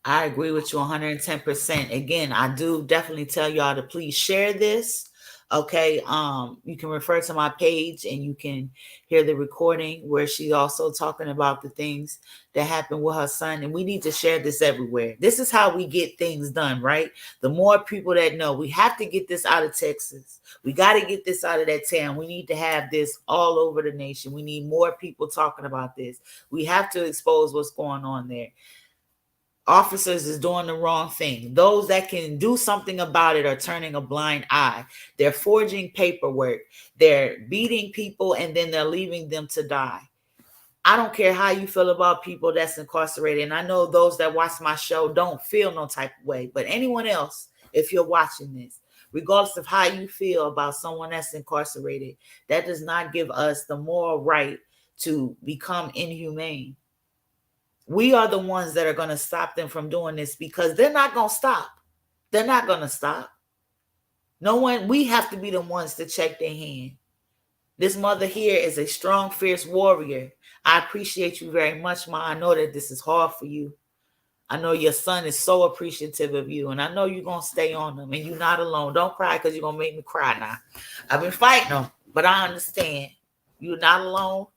I agree with you 110%. Again, I do definitely tell y'all to please share this. Okay. You can refer to my page and you can hear the recording where she's also talking about the things that happened with her son. And we need to share this everywhere. This is how we get things done, right? The more people that know, we have to get this out of Texas. We got to get this out of that town. We need to have this all over the nation. We need more people talking about this. We have to expose what's going on there. Officers is doing the wrong thing. Those that can do something about it are turning a blind eye. They're forging paperwork. They're beating people and then they're leaving them to die. I don't care how you feel about people that's incarcerated. And I know those that watch my show don't feel no type of way. But anyone else, if you're watching this, regardless of how you feel about someone that's incarcerated, that does not give us the moral right to become inhumane. We are the ones that are going to stop them from doing this because they're not going to stop. They're not going to stop. No one, we have to be the ones to check their hand. This mother here is a strong, fierce warrior. I appreciate you very much, Ma. I know that this is hard for you. I know your son is so appreciative of you, and I know you're going to stay on them, and you're not alone. Don't cry because you're going to make me cry now. I've been fighting them, but I understand. You're not alone.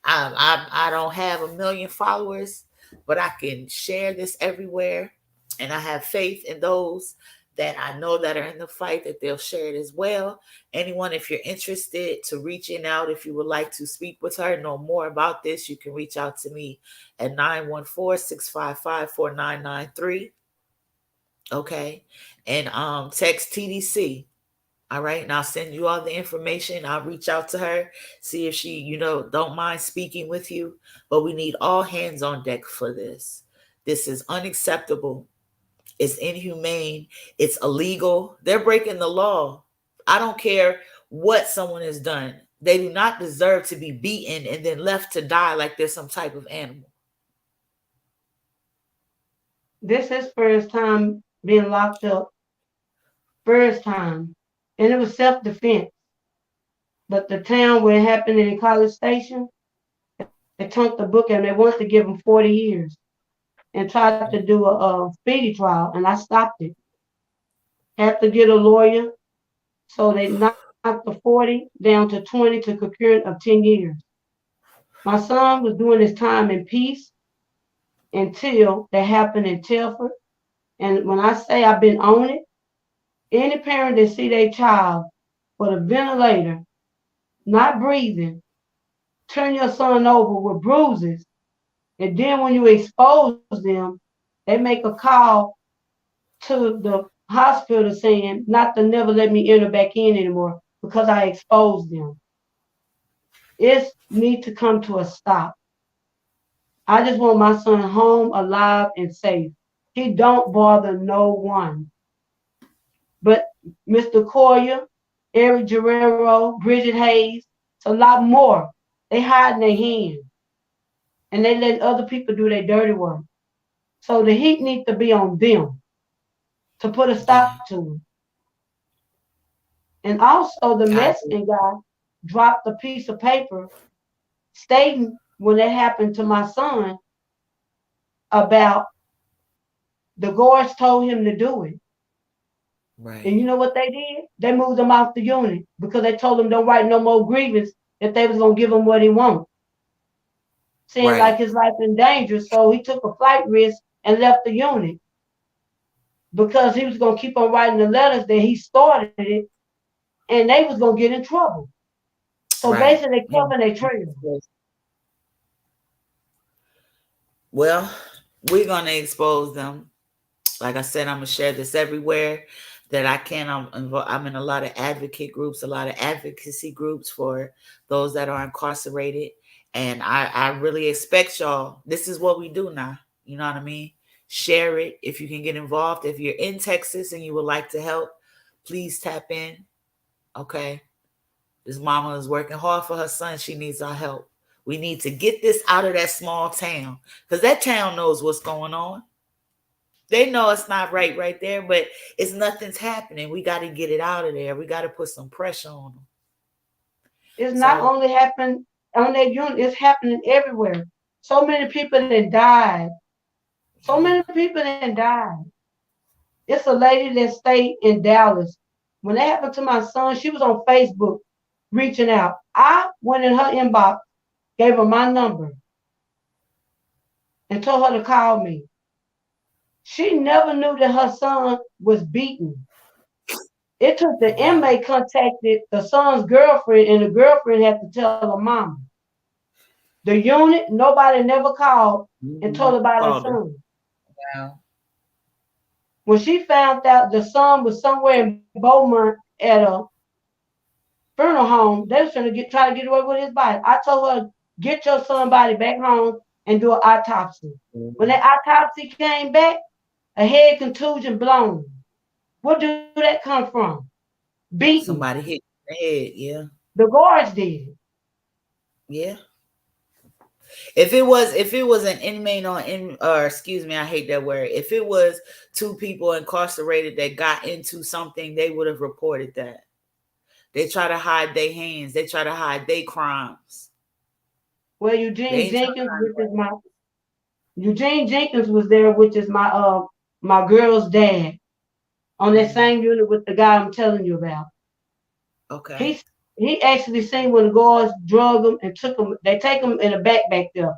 I don't have a million followers, but I can share this everywhere. And I have faith in those that I know that are in the fight that they'll share it as well. Anyone, if you're interested to reaching out, if you would like to speak with her, know more about this, you can reach out to me at 914-655-4993. Okay. And text TDC. All right. And I'll send you all the information. I'll reach out to her, see if she, don't mind speaking with you. But we need all hands on deck for this. This is unacceptable. It's inhumane. It's illegal. They're breaking the law. I don't care what someone has done. They do not deserve to be beaten and then left to die like they're some type of animal. This is first time being locked up, first time, and it was self-defense. But the town where it happened in College Station, they turned the book and they wanted to give him 40 years and tried to do a speedy trial, and I stopped it. Had to get a lawyer, so they knocked the 40 down to 20 to concurrent of 10 years. My son was doing his time in peace until that happened in Telford. And when I say I've been on it, any parent that see their child with a ventilator, not breathing, turn your son over with bruises, and then when you expose them, they make a call to the hospital saying not to never let me enter back in anymore because I exposed them. It need to come to a stop. I just want my son home, alive, and safe. He don't bother no one. But Mr. Collier, Eric Guerrero, Bridget Hayes, it's a lot more. They hiding their hand and they letting other people do their dirty work. So the heat needs to be on them to put a Yeah, stop to it. And also the I agree. Mexican guy dropped a piece of paper stating when it happened to my son about the guards told him to do it. And Right, you know what they did? They moved him off the unit because they told him don't write no more grievance if they was gonna give him what he wanted. Seemed like right, his life in danger, so he took a flight risk and left the unit because he was gonna keep on writing the letters that he started it, and they was gonna get in trouble. So right. basically, they Yeah. covering their trail. Well, we're gonna expose them. Like I said, I'm gonna share this everywhere that I can. I'm in a lot of advocate groups, a lot of advocacy groups for those that are incarcerated, and I really expect y'all. This is what we do now. You know what I mean? Share it if you can get involved. If you're in Texas and you would like to help, please tap in. Okay, this mama is working hard for her son. She needs our help. We need to get this out of that small town because that town knows what's going on. They know it's not right there, but it's nothing's happening. We got to get it out of there. We got to put some pressure on them. It's not So, only happening on that unit; it's happening everywhere. So many people that died. So yeah, many people that died. It's a lady that stayed in Dallas. When that happened to my son, she was on Facebook reaching out. I went in her inbox, gave her my number, and told her to call me. She never knew that her son was beaten. It took the wow. inmate contacted the son's girlfriend, and the girlfriend had to tell her mama. The unit, nobody never called and told about her Called her. son. Wow. When she found out the son was somewhere in Beaumont at a funeral home, they was trying to try to get away with his body. I told her, get your son body back home and do an autopsy. When that autopsy came back, a head contusion blown. Where do that come from? Beaten. Somebody hit the head. Yeah, The guards did it. yeah. If it was an inmate or excuse me, I hate that word. If it was two people incarcerated that got into something, they would have reported that. They try to hide their hands. They try to hide their crimes. Well, They ain't trying to hide Eugene Jenkins was there, which is my girl's dad, on no. that same unit with the guy I'm telling you about. Okay. He he actually seen when the guards drug him and took him. They take him in a backpack there,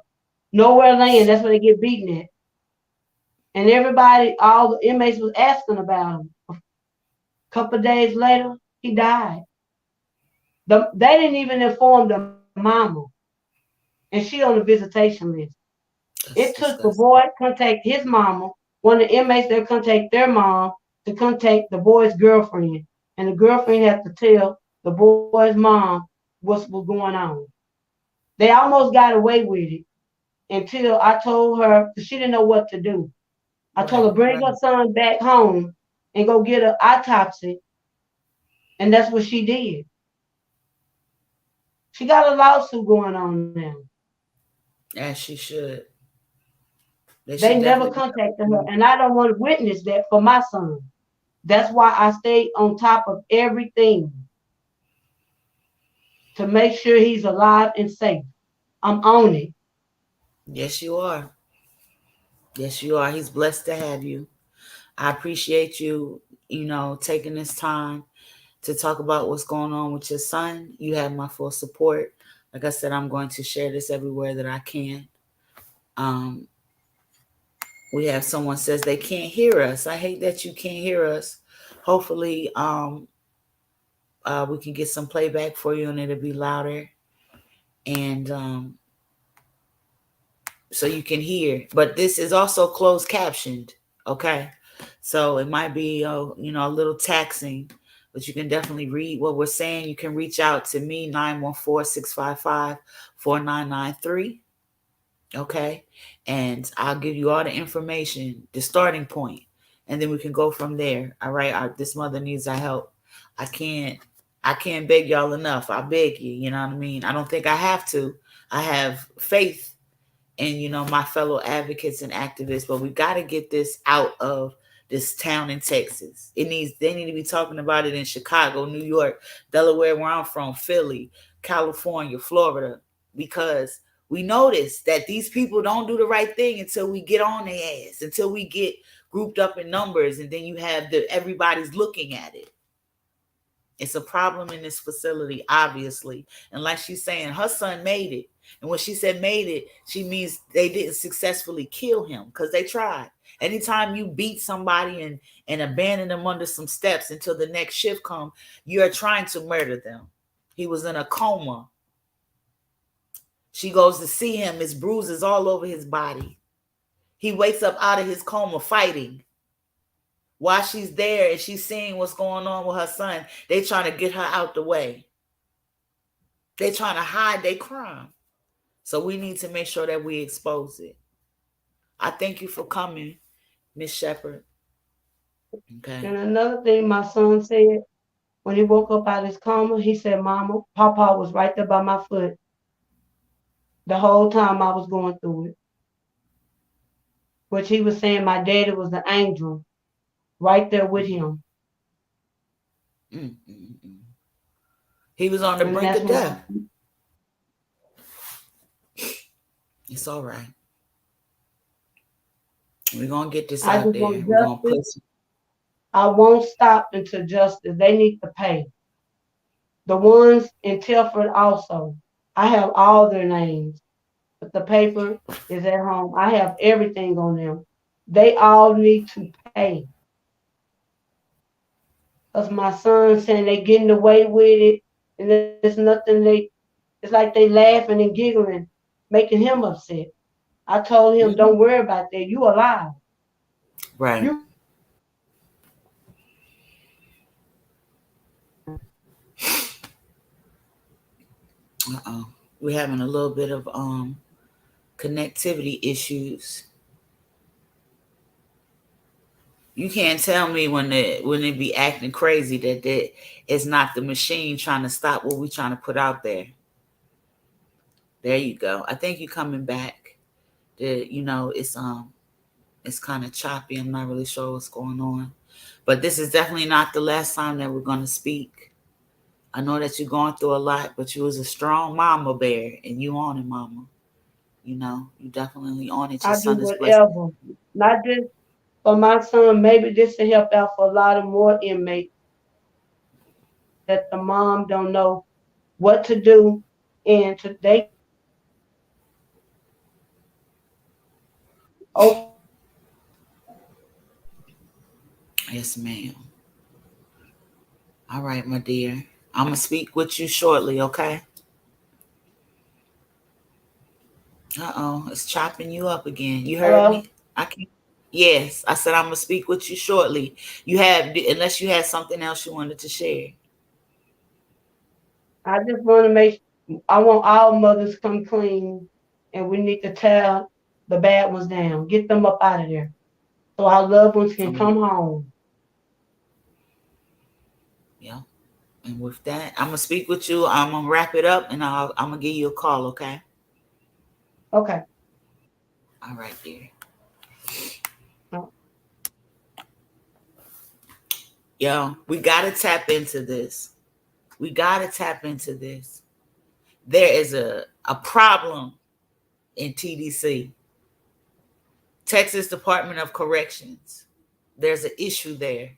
nowhere laying. That's where they get beaten at. And everybody, all the inmates was asking about him. A couple of days later, he died. They didn't even inform the mama, and she on the visitation list. It That's took the disgusting. boy contact his mama, one of the inmates that contact their mom to contact the boy's girlfriend, and the girlfriend had to tell the boy's mom what was going on. They almost got away with it until I told her because she didn't know what to do. I told her Right, bring her right. son back home and go get an autopsy, and that's what she did. She got a lawsuit going on now. As she should. They They should never definitely contacted her, be. and I don't want to witness that for my son. That's why I stay on top of everything to make sure he's alive and safe. I'm on it. Yes, you are. Yes, you are. He's blessed to have you. I appreciate you, taking this time to talk about what's going on with your son. You have my full support. Like I said, I'm going to share this everywhere that I can. Um, we have someone says they can't hear us. I hate that you can't hear us. Hopefully, we can get some playback for you and it'll be louder. And so you can hear. But this is also closed captioned. Okay, so it might be a little taxing but you can definitely read what we're saying. You can reach out to me, 914-655-4993. Okay. And I'll give you all the information, the starting point, and then we can go from there. All right. This mother needs our help. I can't, I can't beg y'all enough. I beg you. You know what I mean? I don't think I have to. I have faith and my fellow advocates and activists, but we got to get this out of this town in Texas. They need to be talking about it in Chicago, New York, Delaware, where I'm from, Philly, California, Florida, because we notice that these people don't do the right thing until we get on their ass, until we get grouped up in numbers, and then you have everybody's looking at it. It's a problem in this facility, obviously. And like she's saying, her son made it. And when she said made it, she means they didn't successfully kill him because they tried. Anytime you beat somebody and abandon them under some steps until the next shift comes, you're trying to murder them. He was in a coma. She goes to see him. His bruises all over his body. He wakes up out of his coma fighting. While she's there and she's seeing what's going on with her son, they trying to get her out the way. They trying to hide their crime. So we need to make sure that we expose it. I thank you for coming, Miss Shepard. Okay. And another thing my son said when he woke up out of his coma, he said, Mama, Papa was right there by my foot the whole time I was going through it. Which he was saying my daddy was an angel right there with him. Mm-mm-mm. He was on the And brink that's of what death. It's all right. We're going to get this I out just there. want We're going to justice. push. I won't stop until justice. They need to pay. The ones in Telford also. I have all their names, but the paper is at home. I have everything on them. They all need to pay. Because my son saying they getting away with it, and there's nothing it's like they laughing and giggling, making him upset. I told him, don't Mm-hmm. worry about that. You alive. Right. You Uh-oh. We're having a little bit of connectivity issues. You can't tell me when it be acting crazy that it's not the machine trying to stop what we're trying to put out there. There you go. I think you coming back. It's kind of choppy. I'm not really sure what's going on, but this is definitely not the last time that we're going to speak. I know that you're going through a lot, but you was a strong mama bear, and you on it, mama. You definitely on it. Your I do son is blessed. whatever. Not just for my son, maybe this will help out for a lot of more inmates that the mom don't know what to do and they can open Yes, ma'am. All right, my dear. I'm gonna speak with you shortly, okay? Uh-oh, it's chopping you up again. You heard me? hello. I can. Yes, I said I'm gonna speak with you shortly. You have, unless you had something else you wanted to share. I just want to make I want all mothers come clean and we need to tear the bad ones down. Get them up out of there. So our loved ones can Um, come home. yeah. And with that, I'm gonna speak with you. I'm gonna wrap it up, and I'm gonna give you a call, okay? Okay. All right, dear. Oh, Yo, we gotta tap into this. We gotta tap into this. There is a problem in TDC, Texas Department of Corrections. There's an issue there.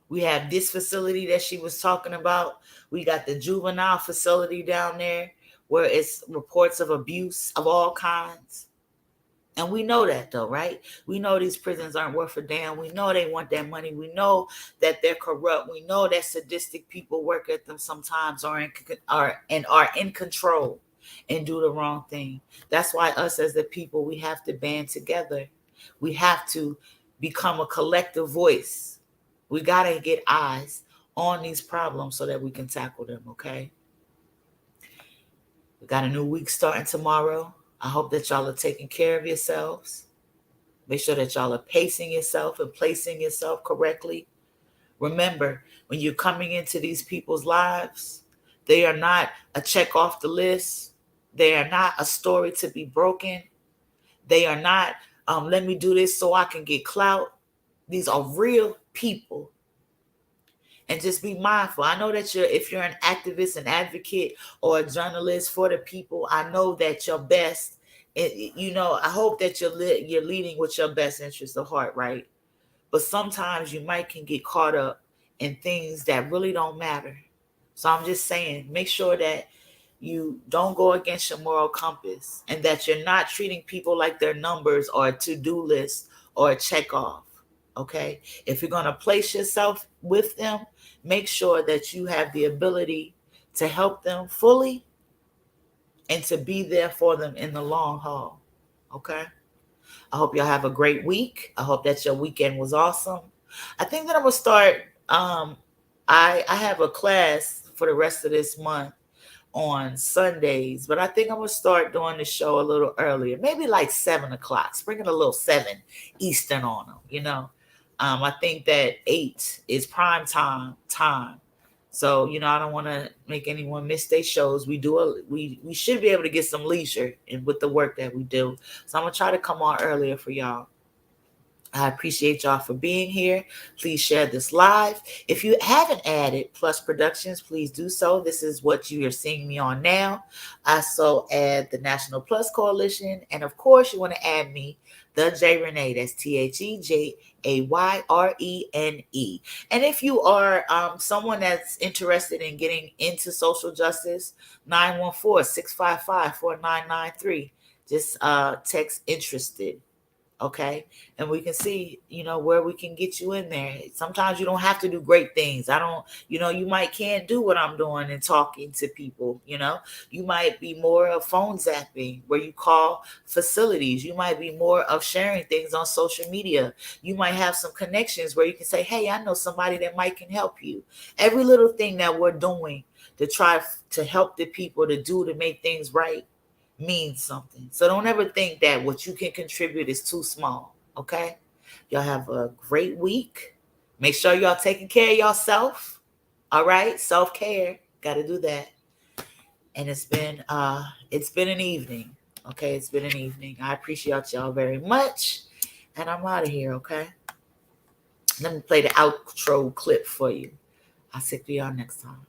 We have this facility that she was talking about. We got the juvenile facility down there where it's reports of abuse of all kinds. And we know that though, right? We know these prisons aren't worth a damn. We know they want that money. We know that they're corrupt. We know that sadistic people work at them sometimes are in control and do the wrong thing. That's why us as the people, we have to band together. We have to become a collective voice. We got to get eyes on these problems so that we can tackle them, okay? We got a new week starting tomorrow. I hope that y'all are taking care of yourselves. Make sure that y'all are pacing yourself and placing yourself correctly. Remember, when you're coming into these people's lives, they are not a check off the list. They are not a story to be broken. They are not, let me do this so I can get clout. These are real people. And just be mindful. I know that if you're an activist, an advocate, or a journalist for the people, I know that your best, I hope that you're leading with your best interest of heart, right? But sometimes you might can get caught up in things that really don't matter. So I'm just saying, make sure that you don't go against your moral compass and that you're not treating people like they're numbers or a to-do list or a check off. Okay? If you're going to place yourself with them, make sure that you have the ability to help them fully and to be there for them in the long haul. Okay? I hope y'all have a great week. I hope that your weekend was awesome. I think that I'm gonna start. I have a class for the rest of this month on Sundays, but I think I'm gonna start doing the show a little earlier, maybe like 7 o'clock. Bringing a little 7 Eastern on them. I think that 8 is prime time. So I don't want to make anyone miss their shows. We should be able to get some leisure in with the work that we do. So I'm gonna try to come on earlier for y'all. I appreciate y'all for being here. Please share this live. If you haven't added Plus Productions, please do so. This is what you are seeing me on now. I also add the National Plus Coalition. And of course, you want to add me, the J Rene. That's TheJayrene. And if you are someone that's interested in getting into social justice, 914-655-4993. Just text interested. Okay, and we can see where we can get you in there. Sometimes you don't have to do great things. I don't you might can't do what I'm doing and talking to people. You might be more of phone zapping where you call facilities. You might be more of sharing things on social media. You might have some connections where you can say, hey, I know somebody that might can help you. Every little thing that we're doing to try to help the people to make things right means something. So don't ever think that what you can contribute is too small. Okay? Y'all have a great week. Make sure y'all taking care of yourself. All right? Self-care. Gotta do that. And it's been an evening. Okay, it's been an evening. I appreciate y'all very much. And I'm out of here, okay? Let me play the outro clip for you. I'll see y'all next time.